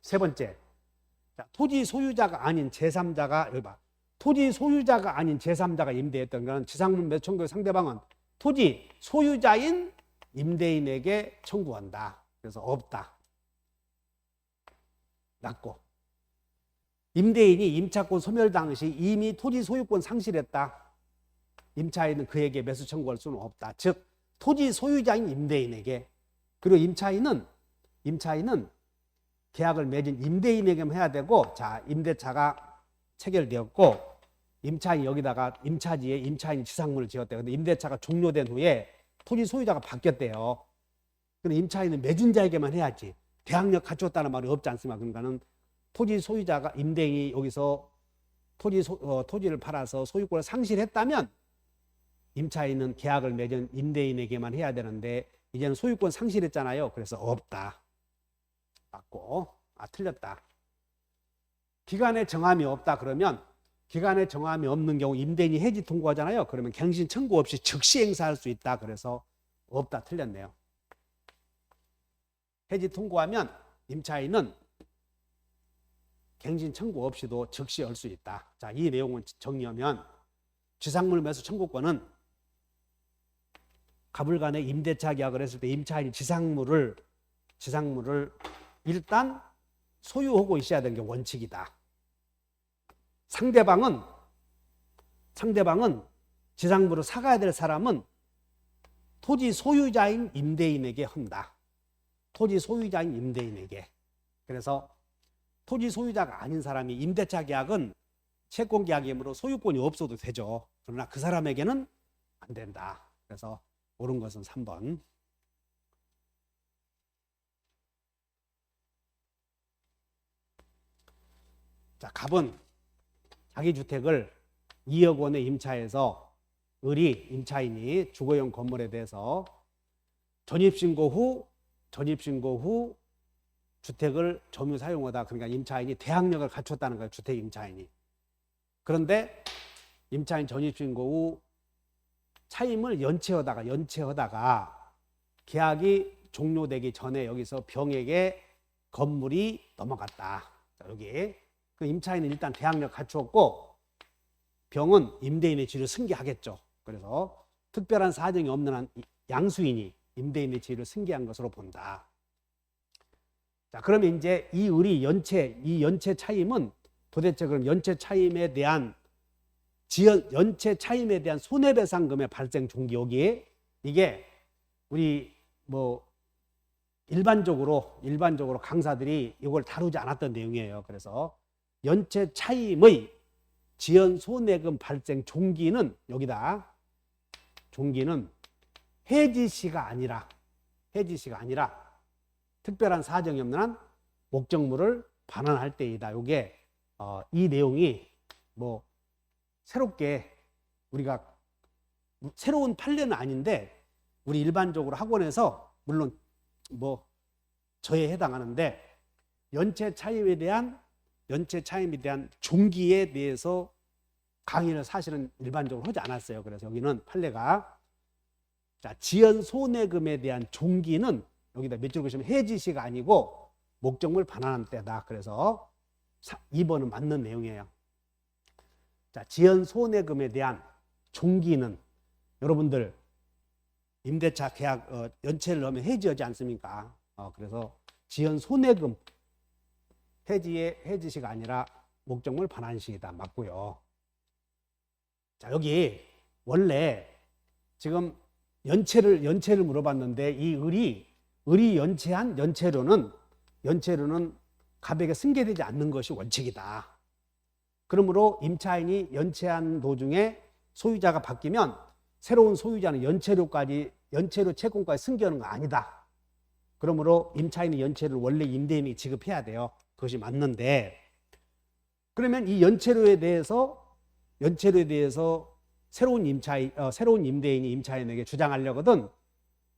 세 번째. 자, 토지 소유자가 아닌 제3자가 여기 봐. 토지 소유자가 아닌 제3자가 임대했던 것은 지상물 매수 청구의 상대방은 토지 소유자인 임대인에게 청구한다. 그래서 없다. 맞고. 임대인이 임차권 소멸 당시 이미 토지 소유권 상실했다. 임차인은 그에게 매수 청구할 수는 없다. 즉 토지 소유자인 임대인에게. 그리고 임차인은 계약을 맺은 임대인에게만 해야 되고 자 임대차가 체결되었고 임차인이 여기다가 임차지에 임차인이 지상물을 지었대요. 근데 임대차가 종료된 후에 토지 소유자가 바뀌었대요. 근데 임차인은 맺은 자에게만 해야지. 대항력 갖췄다는 말이 없지 않습니까? 그러니까는 토지 소유자가 임대인이 여기서 토지를 팔아서 소유권을 상실했다면 임차인은 계약을 맺은 임대인에게만 해야 되는데 이제는 소유권 상실했잖아요. 그래서 없다. 맞고. 틀렸다. 기간에 정함이 없다 그러면 기간에 정함이 없는 경우 임대인이 해지 통고하잖아요. 그러면 갱신 청구 없이 즉시 행사할 수 있다. 그래서 없다. 틀렸네요. 해지 통고하면 임차인은 갱신 청구 없이도 즉시 할 수 있다. 자, 이 내용을 정리하면 지상물 매수 청구권은 가불간에 임대차 계약을 했을 때 임차인이 지상물을 일단 소유하고 있어야 되는 게 원칙이다. 상대방은 지상물을 사가야 될 사람은 토지 소유자인 임대인에게 한다. 토지 소유자인 임대인에게. 그래서 토지 소유자가 아닌 사람이 임대차 계약은 채권 계약이므로 소유권이 없어도 되죠. 그러나 그 사람에게는 안 된다. 그래서 옳은 것은 3번. 자, 갑은 자기 주택을 2억 원에 임차해서 임차인이 주거용 건물에 대해서 전입신고 후 주택을 점유 사용하다. 그러니까 임차인이 대항력을 갖췄다는 거예요. 주택 임차인이. 그런데 임차인 전입신고 후 차임을 연체하다가 계약이 종료되기 전에 여기서 병에게 건물이 넘어갔다. 자, 여기 그 임차인은 일단 대항력 갖추었고 병은 임대인의 지위를 승계하겠죠. 그래서 특별한 사정이 없는 한 양수인이 임대인의 지위를 승계한 것으로 본다. 자, 그러면 이제 이 연체 차임은 도대체 그럼 연체 차임에 대한 손해배상금의 발생 종기 여기에 이게 우리 일반적으로 강사들이 이걸 다루지 않았던 내용이에요. 그래서 연체 차임의 지연 손해금 발생 종기는 여기다. 종기는 해지시가 아니라 특별한 사정이 없는 한 목적물을 반환할 때이다. 요게 이 내용이 새롭게 우리가 새로운 판례는 아닌데 우리 일반적으로 학원에서 물론 저에 해당하는데 연체 차임에 대한 종기에 대해서 강의를 사실은 일반적으로 하지 않았어요. 그래서 여기는 판례가 자, 지연 손해금에 대한 종기는 여기다 몇 줄 보시면 해지시가 아니고 목적물 반환한 때다. 그래서 2번은 맞는 내용이에요. 자, 지연 손해금에 대한 종기는 여러분들 임대차 계약 연체를 하면 해지하지 않습니까? 그래서 지연 손해금 해지의 해지시가 아니라 목적물 반환시이다. 맞고요. 자, 여기 원래 지금 연체를 물어봤는데 이 을이 연체한 연체료는 갑에게 승계되지 않는 것이 원칙이다. 그러므로 임차인이 연체한 도중에 소유자가 바뀌면 새로운 소유자는 연체료 채권까지 승계하는 거 아니다. 그러므로 임차인의 연체료를 원래 임대인이 지급해야 돼요. 그것이 맞는데, 그러면 이 연체료에 대해서 새로운 임대인이 임차인에게 주장하려거든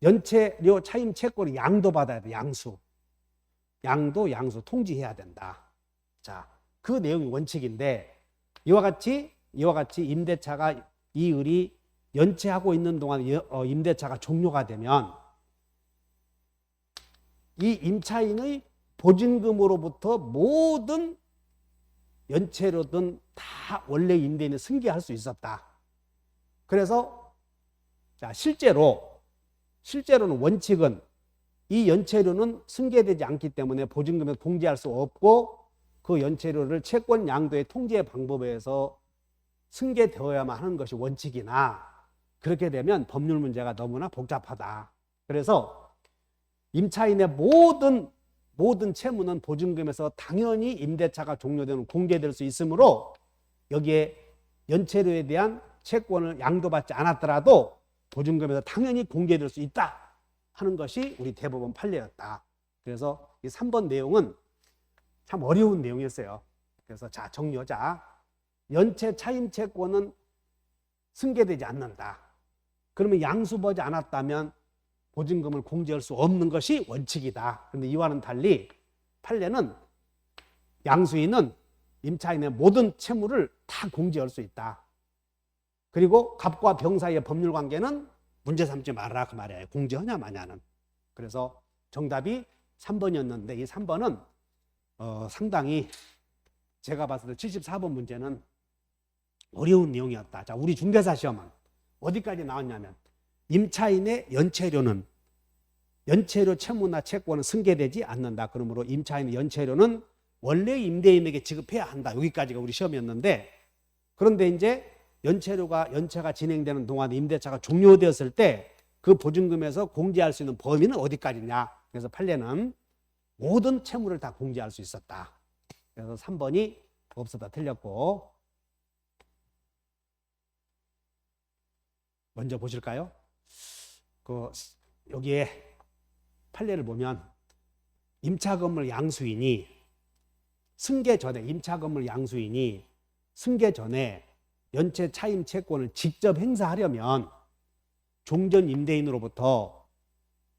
연체료 차임 채권을 양도받아야 돼. 양수 통지해야 된다. 자, 그 내용이 원칙인데 이와 같이 임대차가 이 을이 연체하고 있는 동안 임대차가 종료가 되면 이 임차인의 보증금으로부터 모든 연체료든 다 원래 임대인이 승계할 수 있었다. 그래서 자, 실제로는 원칙은 이 연체료는 승계되지 않기 때문에 보증금에 공제할 수 없고 그 연체료를 채권 양도의 통제 방법에 의해서 승계되어야만 하는 것이 원칙이나 그렇게 되면 법률 문제가 너무나 복잡하다. 그래서 임차인의 모든 채무는 보증금에서 당연히 임대차가 종료되는 공개될 수 있으므로 여기에 연체료에 대한 채권을 양도받지 않았더라도 보증금에서 당연히 공개될 수 있다 하는 것이 우리 대법원 판례였다. 그래서 이 3번 내용은 참 어려운 내용이었어요. 그래서 자, 정리하자. 연체 차임 채권은 승계되지 않는다. 그러면 양수받지 않았다면 보증금을 공제할 수 없는 것이 원칙이다. 그런데 이와는 달리 판례는 양수인은 임차인의 모든 채무를 다 공제할 수 있다. 그리고 갑과 병 사이의 법률 관계는 문제 삼지 말아라 그 말이에요. 공제하냐 마냐는. 그래서 정답이 3번이었는데 이 3번은 상당히 제가 봤을 때 74번 문제는 어려운 내용이었다. 자, 우리 중개사 시험은 어디까지 나왔냐면 임차인의 연체료 채무나 채권은 승계되지 않는다. 그러므로 임차인의 연체료는 원래 임대인에게 지급해야 한다. 여기까지가 우리 시험이었는데 그런데 이제 연체가 진행되는 동안 임대차가 종료되었을 때 그 보증금에서 공제할 수 있는 범위는 어디까지냐. 그래서 판례는 모든 채무를 다 공제할 수 있었다. 그래서 3번이 없었다. 틀렸고 먼저 보실까요? 여기에 판례를 보면 임차건물 양수인이 승계 전에 연체 차임 채권을 직접 행사하려면 종전 임대인으로부터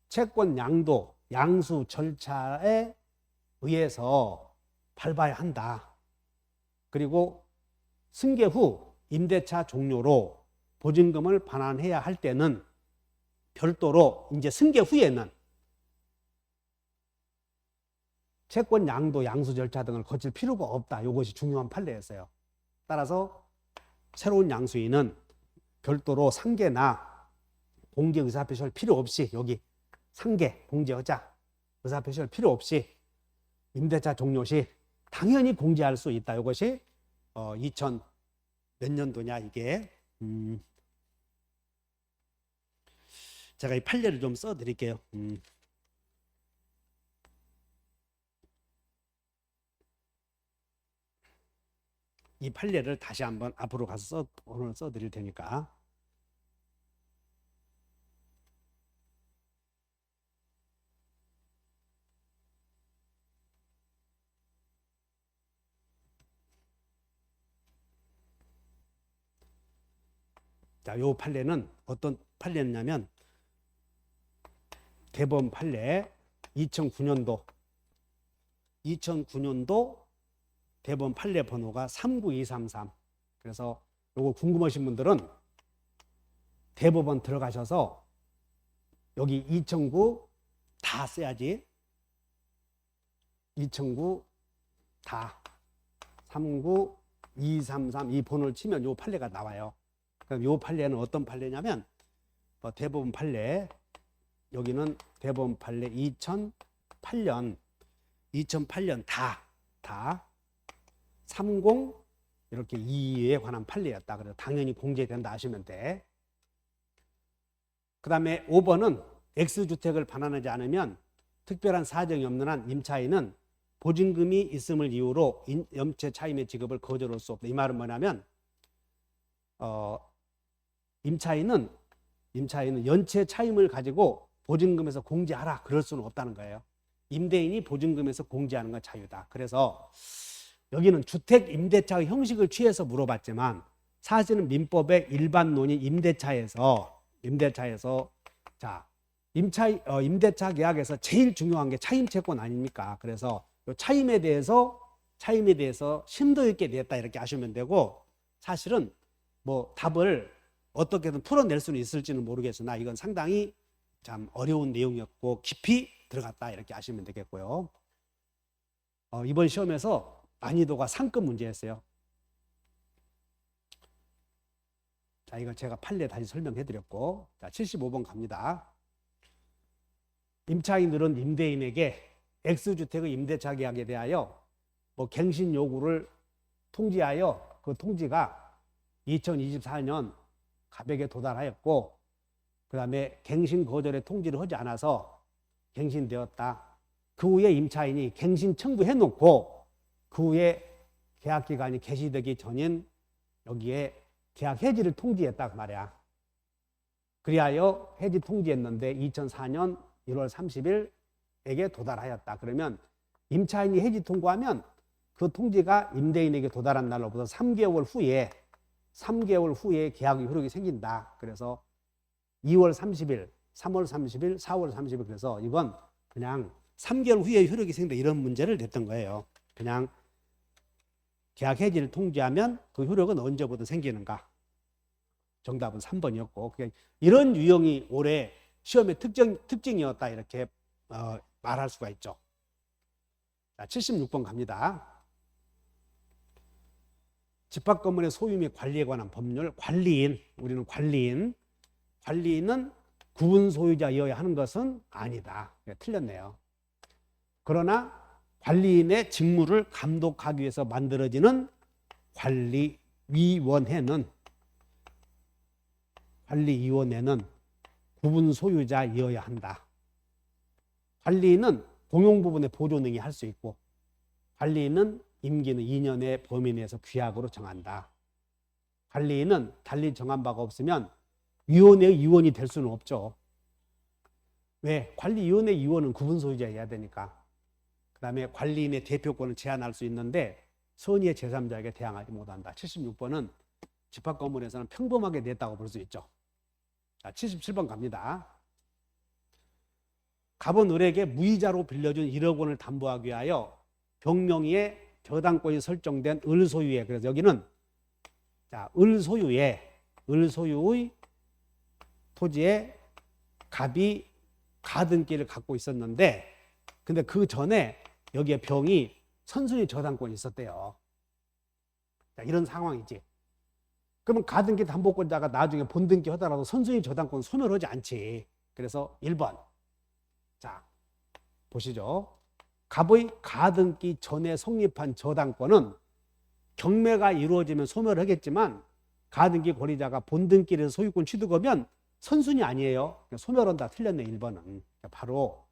채권 양수 절차에 의해서 밟아야 한다. 그리고 승계 후 임대차 종료로 보증금을 반환해야 할 때는 별도로 이제 승계 후에는 채권 양수 절차 등을 거칠 필요가 없다. 이것이 중요한 판례였어요. 따라서 새로운 양수인은 별도로 상계나 공제 의사표시할 필요 없이 여기 상계 공제하자 의사표시할 필요 없이 임대차 종료 시 당연히 공제할 수 있다. 이것이 2000 몇 년도냐 이게 제가 이 판례를 좀 써드릴게요. 이 판례를 다시 한번 앞으로 가서 오늘 써드릴 테니까. 자, 요 판례는 어떤 판례냐면 대법원 판례 2009년도 대법원 판례 번호가 39233. 그래서 요거 궁금하신 분들은 대법원 들어가셔서 여기 2009 다 써야지. 2009 다 39 233 이 번호를 치면 요 판례가 나와요. 그럼 요 판례는 어떤 판례냐면 대법원 판례, 여기는 대법원 판례 2008년 다 30 이렇게 2에 관한 판례였다. 그래서 당연히 공제된다 하시면 돼. 그 다음에 5번은 X주택을 반환하지 않으면 특별한 사정이 없는 한 임차인은 보증금이 있음을 이유로 연체 차임의 지급을 거절할 수 없다. 이 말은 뭐냐면 임차인은 연체 차임을 가지고 보증금에서 공제하라 그럴 수는 없다는 거예요. 임대인이 보증금에서 공제하는 건 자유다. 그래서 여기는 주택 임대차 형식을 취해서 물어봤지만 사실은 민법의 일반 논의 임대차에서 자 임대차 계약에서 제일 중요한 게 차임 채권 아닙니까? 그래서 요 차임에 대해서 심도 있게 냈다 이렇게 하시면 되고, 사실은 뭐 답을 어떻게든 풀어낼 수는 있을지는 모르겠으나 이건 상당히 참 어려운 내용이었고 깊이 들어갔다 이렇게 하시면 되겠고요. 이번 시험에서 난이도가 상급 문제였어요. 자, 이거 제가 판례 다시 설명해 드렸고, 자, 75번 갑니다. 임차인들은 임대인에게 X주택의 임대차 계약에 대하여 뭐 갱신 요구를 통지하여 그 통지가 2024년 갑액에 도달하였고, 그 다음에 갱신 거절의 통지를 하지 않아서 갱신되었다. 그 후에 임차인이 갱신 청구해 놓고 그 후에 계약 기간이 개시되기 전인 여기에 계약 해지를 통지했다 그 말이야. 그리하여 해지 통지했는데 2004년 1월 30일에게 도달하였다. 그러면 임차인이 해지 통고하면 그 통지가 임대인에게 도달한 날로부터 3개월 후에 계약의 효력이 생긴다. 그래서 2월 30일, 3월 30일, 4월 30일, 그래서 이건 그냥 3개월 후에 효력이 생긴다 이런 문제를 냈던 거예요. 그냥 계약 해지를 통지하면 그 효력은 언제부터 생기는가? 정답은 3번이었고, 이런 유형이 올해 시험의 특징이었다 이렇게 말할 수가 있죠. 자, 76번 갑니다. 집합 건물의 소유 및 관리에 관한 법률. 우리는 관리인은 구분 소유자이어야 하는 것은 아니다. 틀렸네요. 그러나 관리인의 직무를 감독하기 위해서 만들어지는 관리위원회는 구분 소유자이어야 한다. 관리인은 공용 부분의 보조 능이 할 수 있고, 관리인은 임기는 2년의 범위 내에서 규약으로 정한다. 관리인은 달리 정한 바가 없으면 위원회의 위원이 될 수는 없죠. 왜? 관리위원회 위원은 구분 소유자여야 되니까. 그 다음에 관리인의 대표권을 제한할 수 있는데 선의의 제3자에게 대항하지 못한다. 76번은 집합 건물에서는 평범하게 냈다고 볼 수 있죠. 자, 77번 갑니다. 갑은 을에게 무이자로 빌려준 1억 원을 담보하기 위하여 병명의의 저당권이 설정된 을 소유의, 그래서 여기는 자, 을 소유의 토지에 갑이 가등기를 갖고 있었는데, 근데 그 전에 여기에 병이 선순위 저당권이 있었대요. 자, 이런 상황이지. 그러면 가등기 담보권자가 나중에 본등기 하더라도 선순위 저당권 소멸하지 않지. 그래서 1번. 자, 보시죠. 갑의 가등기 전에 성립한 저당권은 경매가 이루어지면 소멸하겠지만 가등기 권리자가 본등기를 소유권 취득하면 선순위 아니에요. 소멸한다. 틀렸네. 1번은. 바로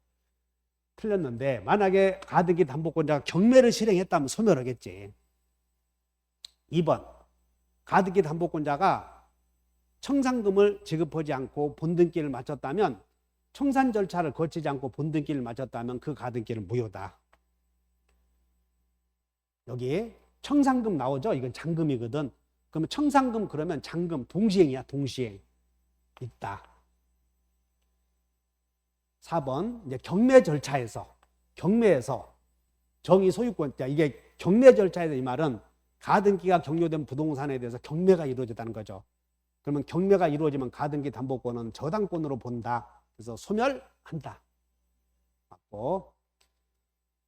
틀렸는데, 만약에 가등기 담보권자가 경매를 실행했다면 소멸하겠지. 2번. 가등기 담보권자가 청산금을 지급하지 않고 본등기를 마쳤다면, 청산 절차를 거치지 않고 본등기를 마쳤다면 그 가등기는 무효다. 여기 청산금 나오죠? 이건 잔금이거든. 그러면 청산금 그러면 잔금 동시행이야. 동시행. 있다. 4번. 이제 경매에서 정의 소유권, 이게 경매 절차에서 이 말은 가등기가 경료된 부동산에 대해서 경매가 이루어졌다는 거죠. 그러면 경매가 이루어지면 가등기 담보권은 저당권으로 본다. 그래서 소멸한다. 맞고.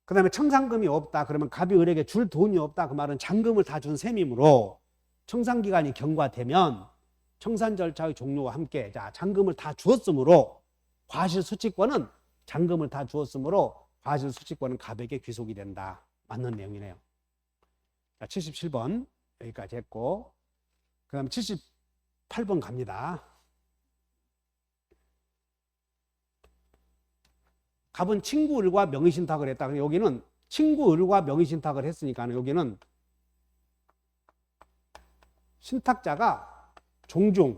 그 다음에 청산금이 없다. 그러면 갑이 을에게 줄 돈이 없다. 그 말은 잔금을 다 준 셈이므로 청산기간이 경과되면 청산 절차의 종료와 함께 자 잔금을 다 주었으므로 과실수취권은 잔금을 다 주었으므로 과실수취권은 갑에게 귀속이 된다. 맞는 내용이네요. 자, 77번 여기까지 했고 그 다음 78번 갑니다. 갑은 친구 을과 명의신탁을 했다. 여기는 친구 을과 명의신탁을 했으니까 여기는 신탁자가 종중,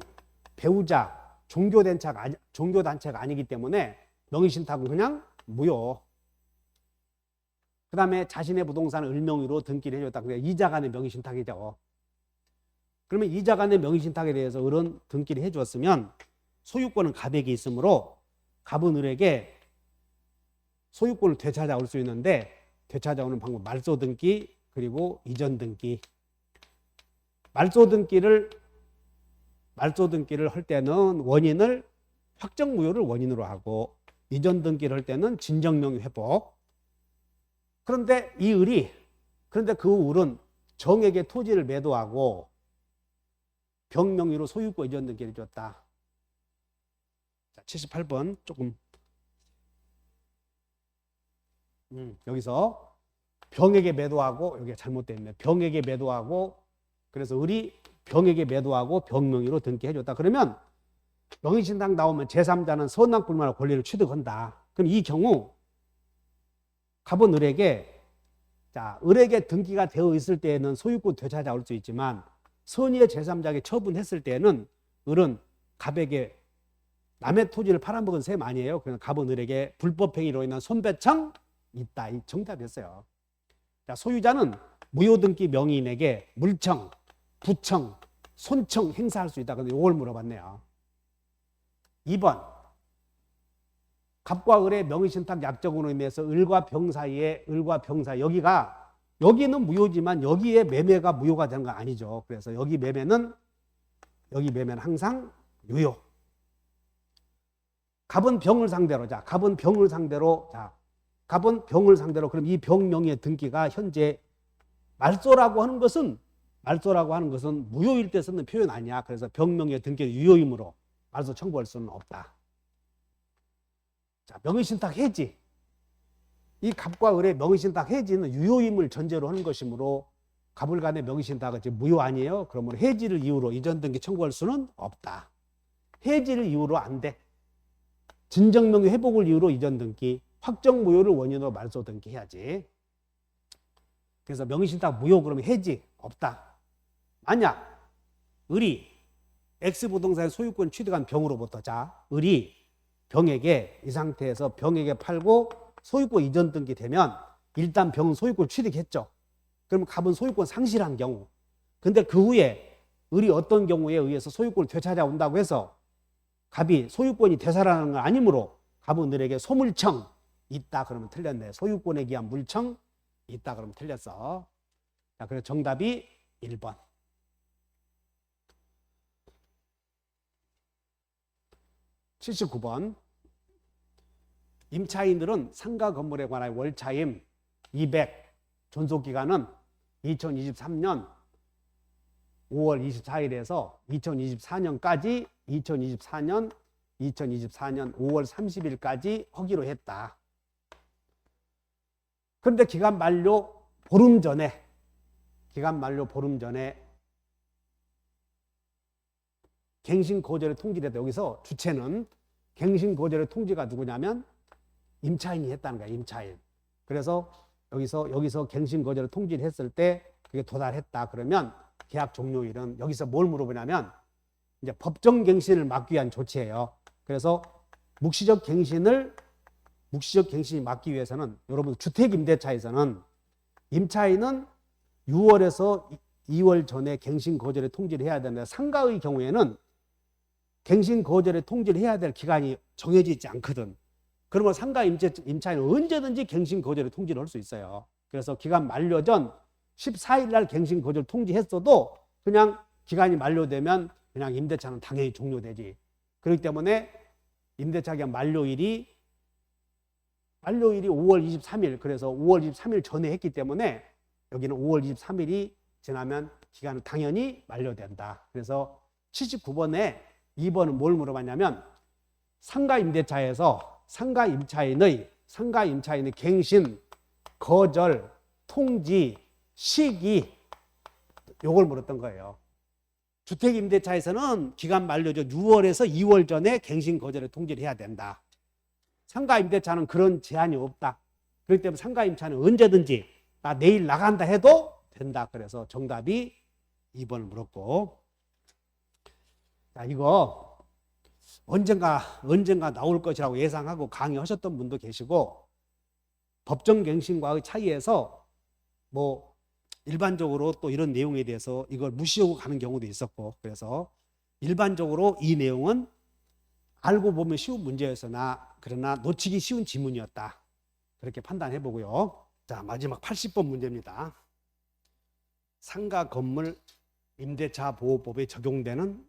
배우자, 종교단체가 아니기 때문에 명의신탁은 그냥 무효. 그 다음에 자신의 부동산을 을명의로 등기를 해줬다. 그러니까 이자간의 명의신탁이죠. 그러면 이자간의 명의신탁에 대해서 을은 등기를 해주었으면 소유권은 갑에게 있으므로 갑은 을에게 소유권을 되찾아올 수 있는데 되찾아오는 방법 말소등기 그리고 이전등기. 말소등기를 할 때는 원인을 확정무효를 원인으로 하고 이전등기를 할 때는 진정명의 회복. 그런데 그 을은 정에게 토지를 매도하고 병명의로 소유권 이전등기를 줬다. 자, 78번 조금 여기서 병에게 매도하고 여기가 잘못되어 있네. 병에게 매도하고 그래서 을이 병에게 매도하고 병명의로 등기해줬다. 그러면 명의신탁 나오면 제3자는 선납불만의 권리를 취득한다. 그럼 이 경우 갑은 을에게 등기가 되어 있을 때에는 소유권 되찾아올 수 있지만 선의의 제3자에게 처분했을 때는 을은 갑에게 남의 토지를 팔아먹은 셈 아니에요. 그래서 갑은 을에게 불법행위로 인한 손배청 있다. 이 정답이었어요. 자, 소유자는 무효등기 명의인에게 물청, 부청, 손청 행사할 수 있다. 근데 이걸 물어봤네요. 2번 갑과 을의 명의신탁 약정으로 인해서 을과 병 사이에 여기는 무효지만 여기에 매매가 무효가 되는 건 아니죠. 그래서 여기 매매는 항상 유효. 갑은 병을 상대로 그럼 이 병 명의의 등기가 현재 말소라고 하는 것은 무효일 때 쓰는 표현 아니야. 그래서 병 명의의 등기는 유효이므로 말소 청구할 수는 없다. 자, 명의신탁 해지. 이 갑과 을의 명의신탁 해지는 유효임을 전제로 하는 것이므로 갑을 간의 명의신탁은 지금 무효 아니에요. 그러면 해지를 이유로 이전등기 청구할 수는 없다. 해지를 이유로 안 돼. 진정명의 회복을 이유로 이전등기, 확정무효를 원인으로 말소등기 해야지. 그래서 명의신탁 무효 그러면 해지 없다. 만약 을이 X부동산의 소유권 취득한 병으로부터 을이 병에게 이 상태에서 병에게 팔고 소유권 이전 등기 되면 일단 병은 소유권 취득했죠. 그러면 갑은 소유권 상실한 경우. 근데 그 후에 을이 어떤 경우에 의해서 소유권을 되찾아온다고 해서 갑이 소유권이 되살아나는 건 아니므로 갑은 을에게 소물청 있다 그러면 틀렸네. 소유권에 기한 물청 있다 그러면 틀렸어. 자, 그래서 정답이 1번. 79번. 임차인들은 상가 건물에 관한 월차임 200 존속기간은 2023년 5월 24일에서 2024년까지 2024년 5월 30일까지 하기로 했다. 그런데 기간 만료 보름 전에 갱신 거절의 통지를 했다. 여기서 주체는 갱신 거절의 통지가 누구냐면 임차인이 했다는 거야. 임차인. 그래서 여기서 갱신 거절을 통지를 했을 때 그게 도달했다. 그러면 계약 종료일은 여기서 뭘 물어보냐면 이제 법정 갱신을 막기 위한 조치예요. 그래서 묵시적 갱신이 막기 위해서는 여러분 주택 임대차에서는 임차인은 6월에서 2월 전에 갱신 거절의 통지를 해야 되는데 상가의 경우에는 갱신 거절의 통지를 해야 될 기간이 정해져 있지 않거든. 그러면 상가 임차인은 언제든지 갱신 거절의 통지를 할 수 있어요. 그래서 기간 만료 전 14일 날 갱신 거절 통지했어도 그냥 기간이 만료되면 그냥 임대차는 당연히 종료되지. 그렇기 때문에 임대차 계약 만료일이 5월 23일, 그래서 5월 23일 전에 했기 때문에 여기는 5월 23일이 지나면 기간은 당연히 만료된다. 그래서 79번에 2번은 뭘 물어봤냐면 상가 임대차에서 상가 임차인의 갱신, 거절, 통지, 시기 요걸 물었던 거예요. 주택 임대차에서는 기간 만료죠. 6월에서 2월 전에 갱신, 거절에 통지를 해야 된다. 상가 임대차는 그런 제한이 없다. 그렇기 때문에 상가 임차는 언제든지 나 내일 나간다 해도 된다. 그래서 정답이 2번을 물었고, 자, 이거 언젠가 나올 것이라고 예상하고 강의하셨던 분도 계시고, 법정갱신과의 차이에서 뭐 일반적으로 또 이런 내용에 대해서 이걸 무시하고 가는 경우도 있었고, 그래서 일반적으로 이 내용은 알고 보면 쉬운 문제였으나 그러나 놓치기 쉬운 지문이었다. 그렇게 판단해 보고요. 자, 마지막 80번 문제입니다. 상가 건물 임대차 보호법에 적용되는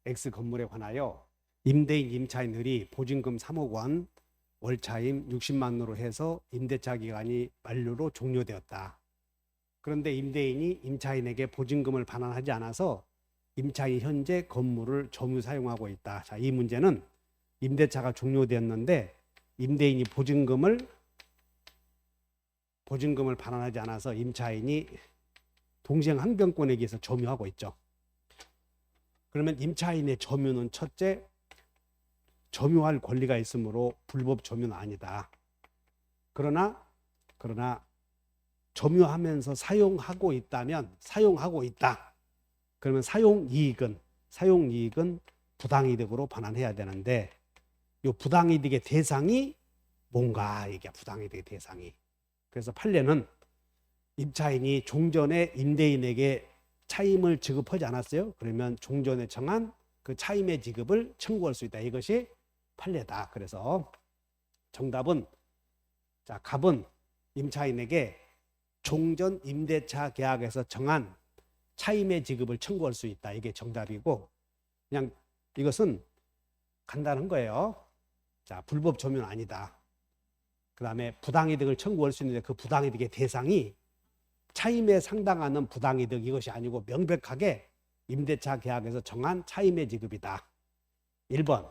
X 건물에 관하여 임대인 임차인들이 보증금 3억 원, 월차임 60만 원으로 해서 임대차 기간이 만료로 종료되었다. 그런데 임대인이 임차인에게 보증금을 반환하지 않아서 임차인이 현재 건물을 점유 사용하고 있다. 자, 이 문제는 임대차가 종료되었는데 임대인이 보증금을 반환하지 않아서 임차인이 동생 항변권에 의해서 점유하고 있죠. 그러면 임차인의 점유는 첫째, 점유할 권리가 있으므로 불법 점유는 아니다. 그러나 점유하면서 사용하고 있다면 사용하고 있다. 그러면 사용이익은 부당이득으로 반환해야 되는데 이 부당이득의 대상이 뭔가 이게 부당이득의 대상이. 그래서 판례는 임차인이 종전에 임대인에게 차임을 지급하지 않았어요. 그러면 종전에 정한 그 차임의 지급을 청구할 수 있다. 이것이 판례다. 그래서 정답은 자, 갑은 임차인에게 종전 임대차 계약에서 정한 차임의 지급을 청구할 수 있다. 이게 정답이고 그냥 이것은 간단한 거예요. 자, 불법 점유는 아니다. 그 다음에 부당이득을 청구할 수 있는데 그 부당이득의 대상이 차임에 상당하는 부당이득 이것이 아니고 명백하게 임대차 계약에서 정한 차임의 지급이다. 1번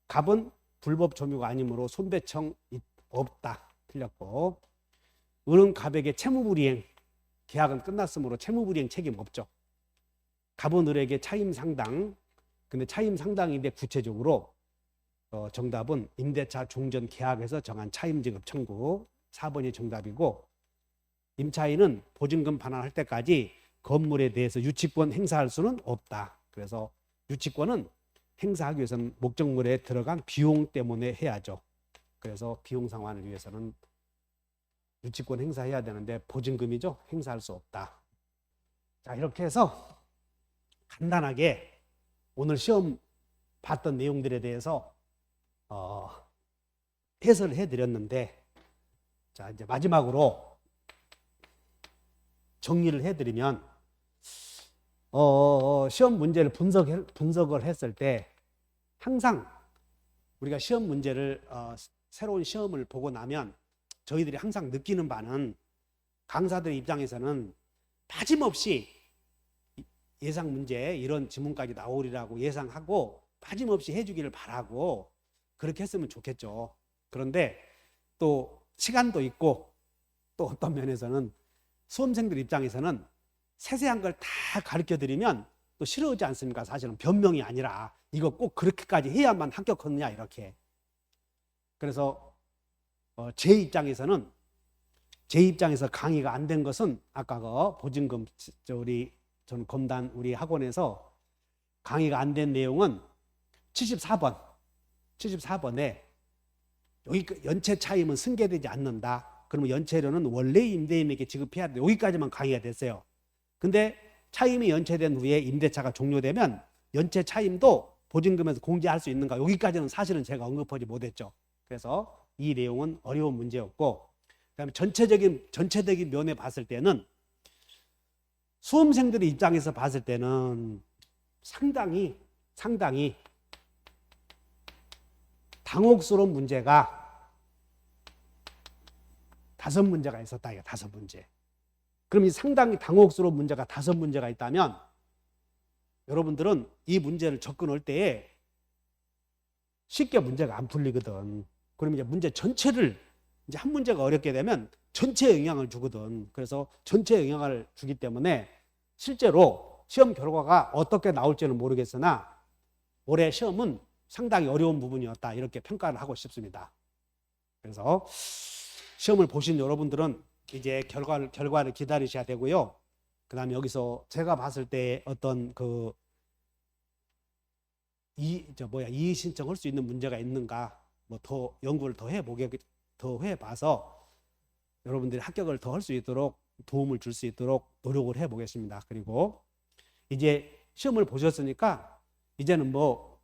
갑은 불법 점유가 아니므로 손배청 없다. 틀렸고 을은 갑에게 채무불이행 계약은 끝났으므로 채무불이행 책임 없죠. 갑은 을에게 차임 상당 근데 차임 상당인데 구체적으로 정답은 임대차 종전 계약에서 정한 차임 지급 청구 4번이 정답이고 임차인은 보증금 반환할 때까지 건물에 대해서 유치권 행사할 수는 없다. 그래서 유치권은 행사하기 위해서는 목적물에 들어간 비용 때문에 해야죠. 그래서 비용 상환을 위해서는 유치권 행사해야 되는데 보증금이죠. 행사할 수 없다. 자, 이렇게 해서 간단하게 오늘 시험 봤던 내용들에 대해서 해설을 해드렸는데 자, 이제 마지막으로 정리를 해드리면 시험 문제를 분석을 했을 때 항상 우리가 시험 문제를 새로운 시험을 보고 나면 저희들이 항상 느끼는 바는 강사들 입장에서는 빠짐없이 예상 문제 이런 지문까지 나오리라고 예상하고 빠짐없이 해주기를 바라고 그렇게 했으면 좋겠죠. 그런데 또 시간도 있고 또 어떤 면에서는 수험생들 입장에서는 세세한 걸 다 가르쳐 드리면 또 싫어하지 않습니까? 사실은 변명이 아니라 이거 꼭 그렇게까지 해야만 합격하느냐 이렇게. 그래서 제 입장에서 강의가 안 된 것은 아까 그 보증금 저는 검단 우리 학원에서 강의가 안 된 내용은 74번에 여기 연체 차임은 승계되지 않는다. 그러면 연체료는 원래 임대인에게 지급해야 돼. 여기까지만 강의가 됐어요. 근데 차임이 연체된 후에 임대차가 종료되면 연체 차임도 보증금에서 공제할 수 있는가? 여기까지는 사실은 제가 언급하지 못했죠. 그래서 이 내용은 어려운 문제였고, 그다음에 전체적인 면에 봤을 때는 수험생들의 입장에서 봤을 때는 상당히 당혹스러운 문제가 5문제가 있었다. 이거 5문제. 그럼 이 상당히 당혹스러운 문제가 5문제가 있다면 여러분들은 이 문제를 접근할 때에 쉽게 문제가 안 풀리거든. 그럼 이제 문제 전체를 이제 한 문제가 어렵게 되면 전체에 영향을 주거든. 그래서 전체에 영향을 주기 때문에 실제로 시험 결과가 어떻게 나올지는 모르겠으나 올해 시험은 상당히 어려운 부분이었다. 이렇게 평가를 하고 싶습니다. 그래서 시험을 보신 여러분들은 이제 결과를 기다리셔야 되고요. 그 다음에 여기서 제가 봤을 때 어떤 이의 신청할 수 있는 문제가 있는가, 뭐 더 연구를 더 해봐서 여러분들이 합격을 더 할 수 있도록 도움을 줄 수 있도록 노력을 해보겠습니다. 그리고 이제 시험을 보셨으니까 이제는 뭐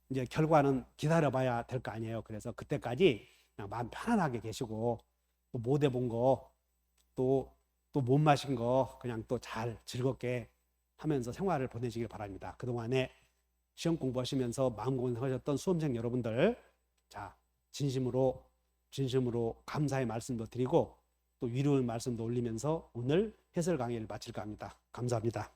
이제 결과는 기다려봐야 될 거 아니에요. 그래서 그때까지 그냥 마음 편안하게 계시고 또 못 해본 거 또 못 마신 거 그냥 또 잘 즐겁게 하면서 생활을 보내시길 바랍니다. 그동안에 시험 공부하시면서 마음고생하셨던 수험생 여러분들, 자, 진심으로 감사의 말씀도 드리고 또 위로의 말씀도 올리면서 오늘 해설 강의를 마칠까 합니다. 감사합니다.